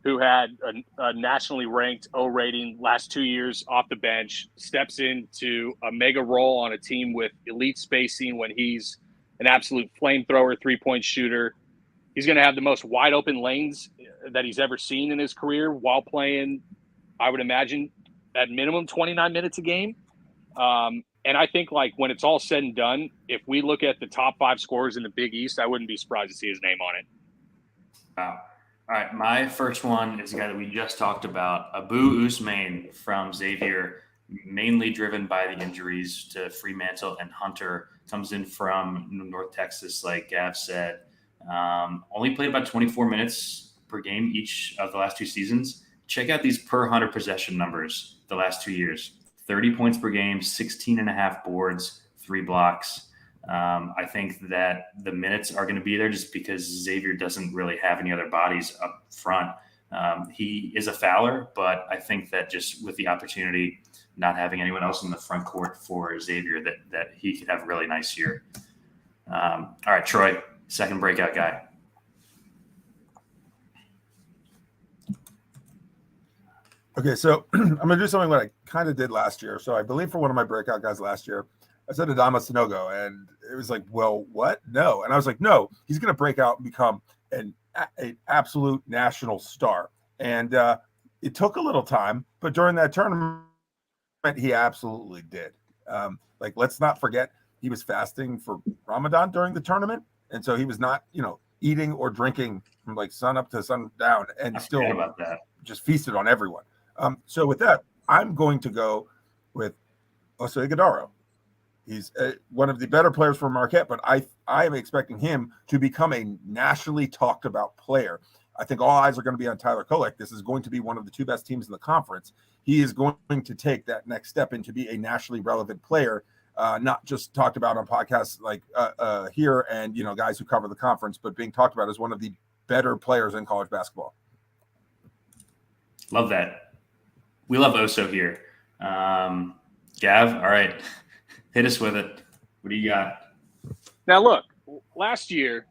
who had a nationally ranked O rating last 2 years off the bench, steps into a mega role on a team with elite spacing when he's an absolute flamethrower three-point shooter. He's going to have the most wide open lanes that he's ever seen in his career while playing, I would imagine, at minimum 29 minutes a game. And I think, like, when it's all said and done, if we look at the top 5 scorers in the Big East, I wouldn't be surprised to see his name on it. Wow. All right, my first one is a guy that we just talked about, Abu Usman from Xavier, mainly driven by the injuries to Fremantle and Hunter. Comes in from North Texas, like Gav said. Only played about 24 minutes per game each of the last 2 seasons. Check out these per 100 possession numbers the last 2 years. 30 points per game, 16 and a half boards, 3 blocks. I think that the minutes are going to be there just because Xavier doesn't really have any other bodies up front. He is a fouler, but I think that just with the opportunity, not having anyone else in the front court for Xavier, that he could have a really nice year. All right, Troy, second breakout guy. Okay, so I'm going to do something that I kind of did last year. So I believe for one of my breakout guys last year, I said Adama Sanogo, and it was like, well, what? No. And I was like, no, he's going to break out and become an absolute national star. And it took a little time, but during that tournament, he absolutely did. Like, let's not forget, he was fasting for Ramadan during the tournament. And so he was not, eating or drinking from like sun up to sundown, and still about that. Just feasted on everyone. So with that, I'm going to go with Osei Iguodaro. He's one of the better players for Marquette, but I am expecting him to become a nationally talked about player. I think all eyes are going to be on Tyler Kolek. This is going to be one of the 2 best teams in the conference. He is going to take that next step into be a nationally relevant player, not just talked about on podcasts like here and, guys who cover the conference, but being talked about as one of the better players in college basketball. Love that. We love Oso here. Gav, all right. Hit us with it. What do you got? Now, look, last year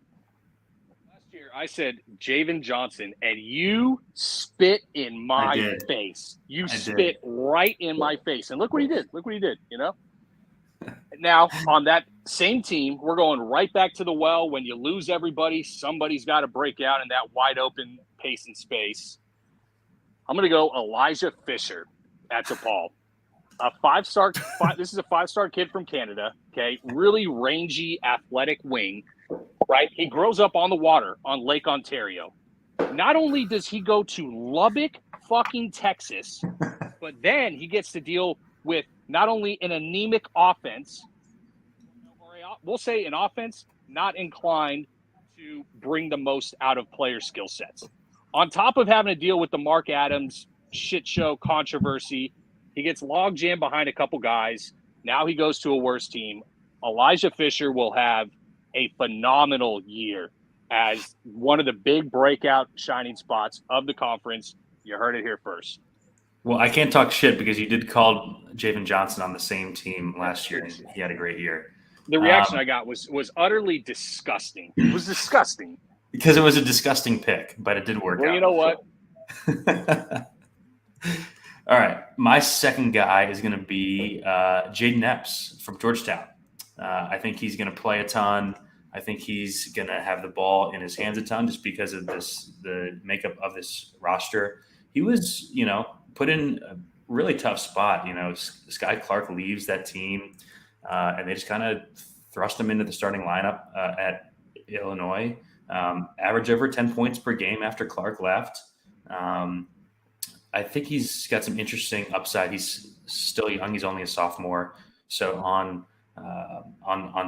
I said Javen Johnson, and you spit in my face. You spit right in my face. And look what he did. Now, on that same team, we're going right back to the well. When you lose everybody, somebody's got to break out in that wide open pace and space. I'm going to go Elijah Fisher at DePaul. This is a 5-star kid from Canada, okay? Really rangy, athletic wing, right? He grows up on the water on Lake Ontario. Not only does he go to Lubbock, fucking Texas, but then he gets to deal with not only an anemic offense, or we'll say an offense not inclined to bring the most out of player skill sets. On top of having to deal with the Mark Adams shit show controversy, he gets log jammed behind a couple guys. Now he goes to a worse team. Elijah Fisher will have a phenomenal year as one of the big breakout shining spots of the conference. You heard it here first. Well, I can't talk shit because you did call Javen Johnson on the same team last year, and he had a great year. The reaction I got was utterly disgusting. It was disgusting. Because it was a disgusting pick, but it did work out. Well, you know what? All right. My second guy is going to be Jaden Epps from Georgetown. I think he's going to play a ton. I think he's going to have the ball in his hands a ton just because of the makeup of this roster. He was, put in a really tough spot. Sky Clark leaves that team, and they just kind of thrust him into the starting lineup at Illinois. Average over 10 points per game after Clark left. I think he's got some interesting upside. He's still young. He's only a sophomore. So on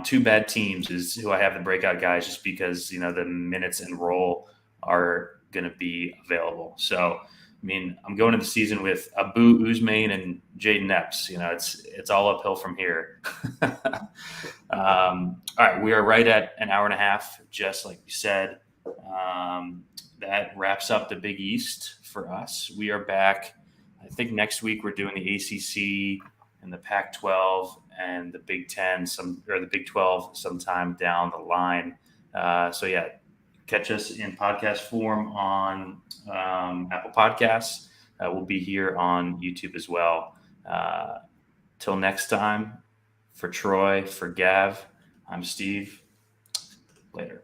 2 bad teams is who I have the breakout guys just because, the minutes and role are going to be available. So, I'm going into the season with Abu Usman and Jaden Epps. It's all uphill from here. All right, we are right at an hour and a half, just like you said. That wraps up the Big East for us. We are back. I think next week we're doing the ACC and the Pac-12 and the Big Ten, the Big 12 sometime down the line. catch us in podcast form on Apple Podcasts. We'll be here on YouTube as well. Till next time, for Troy, for Gav, I'm Steve. Later.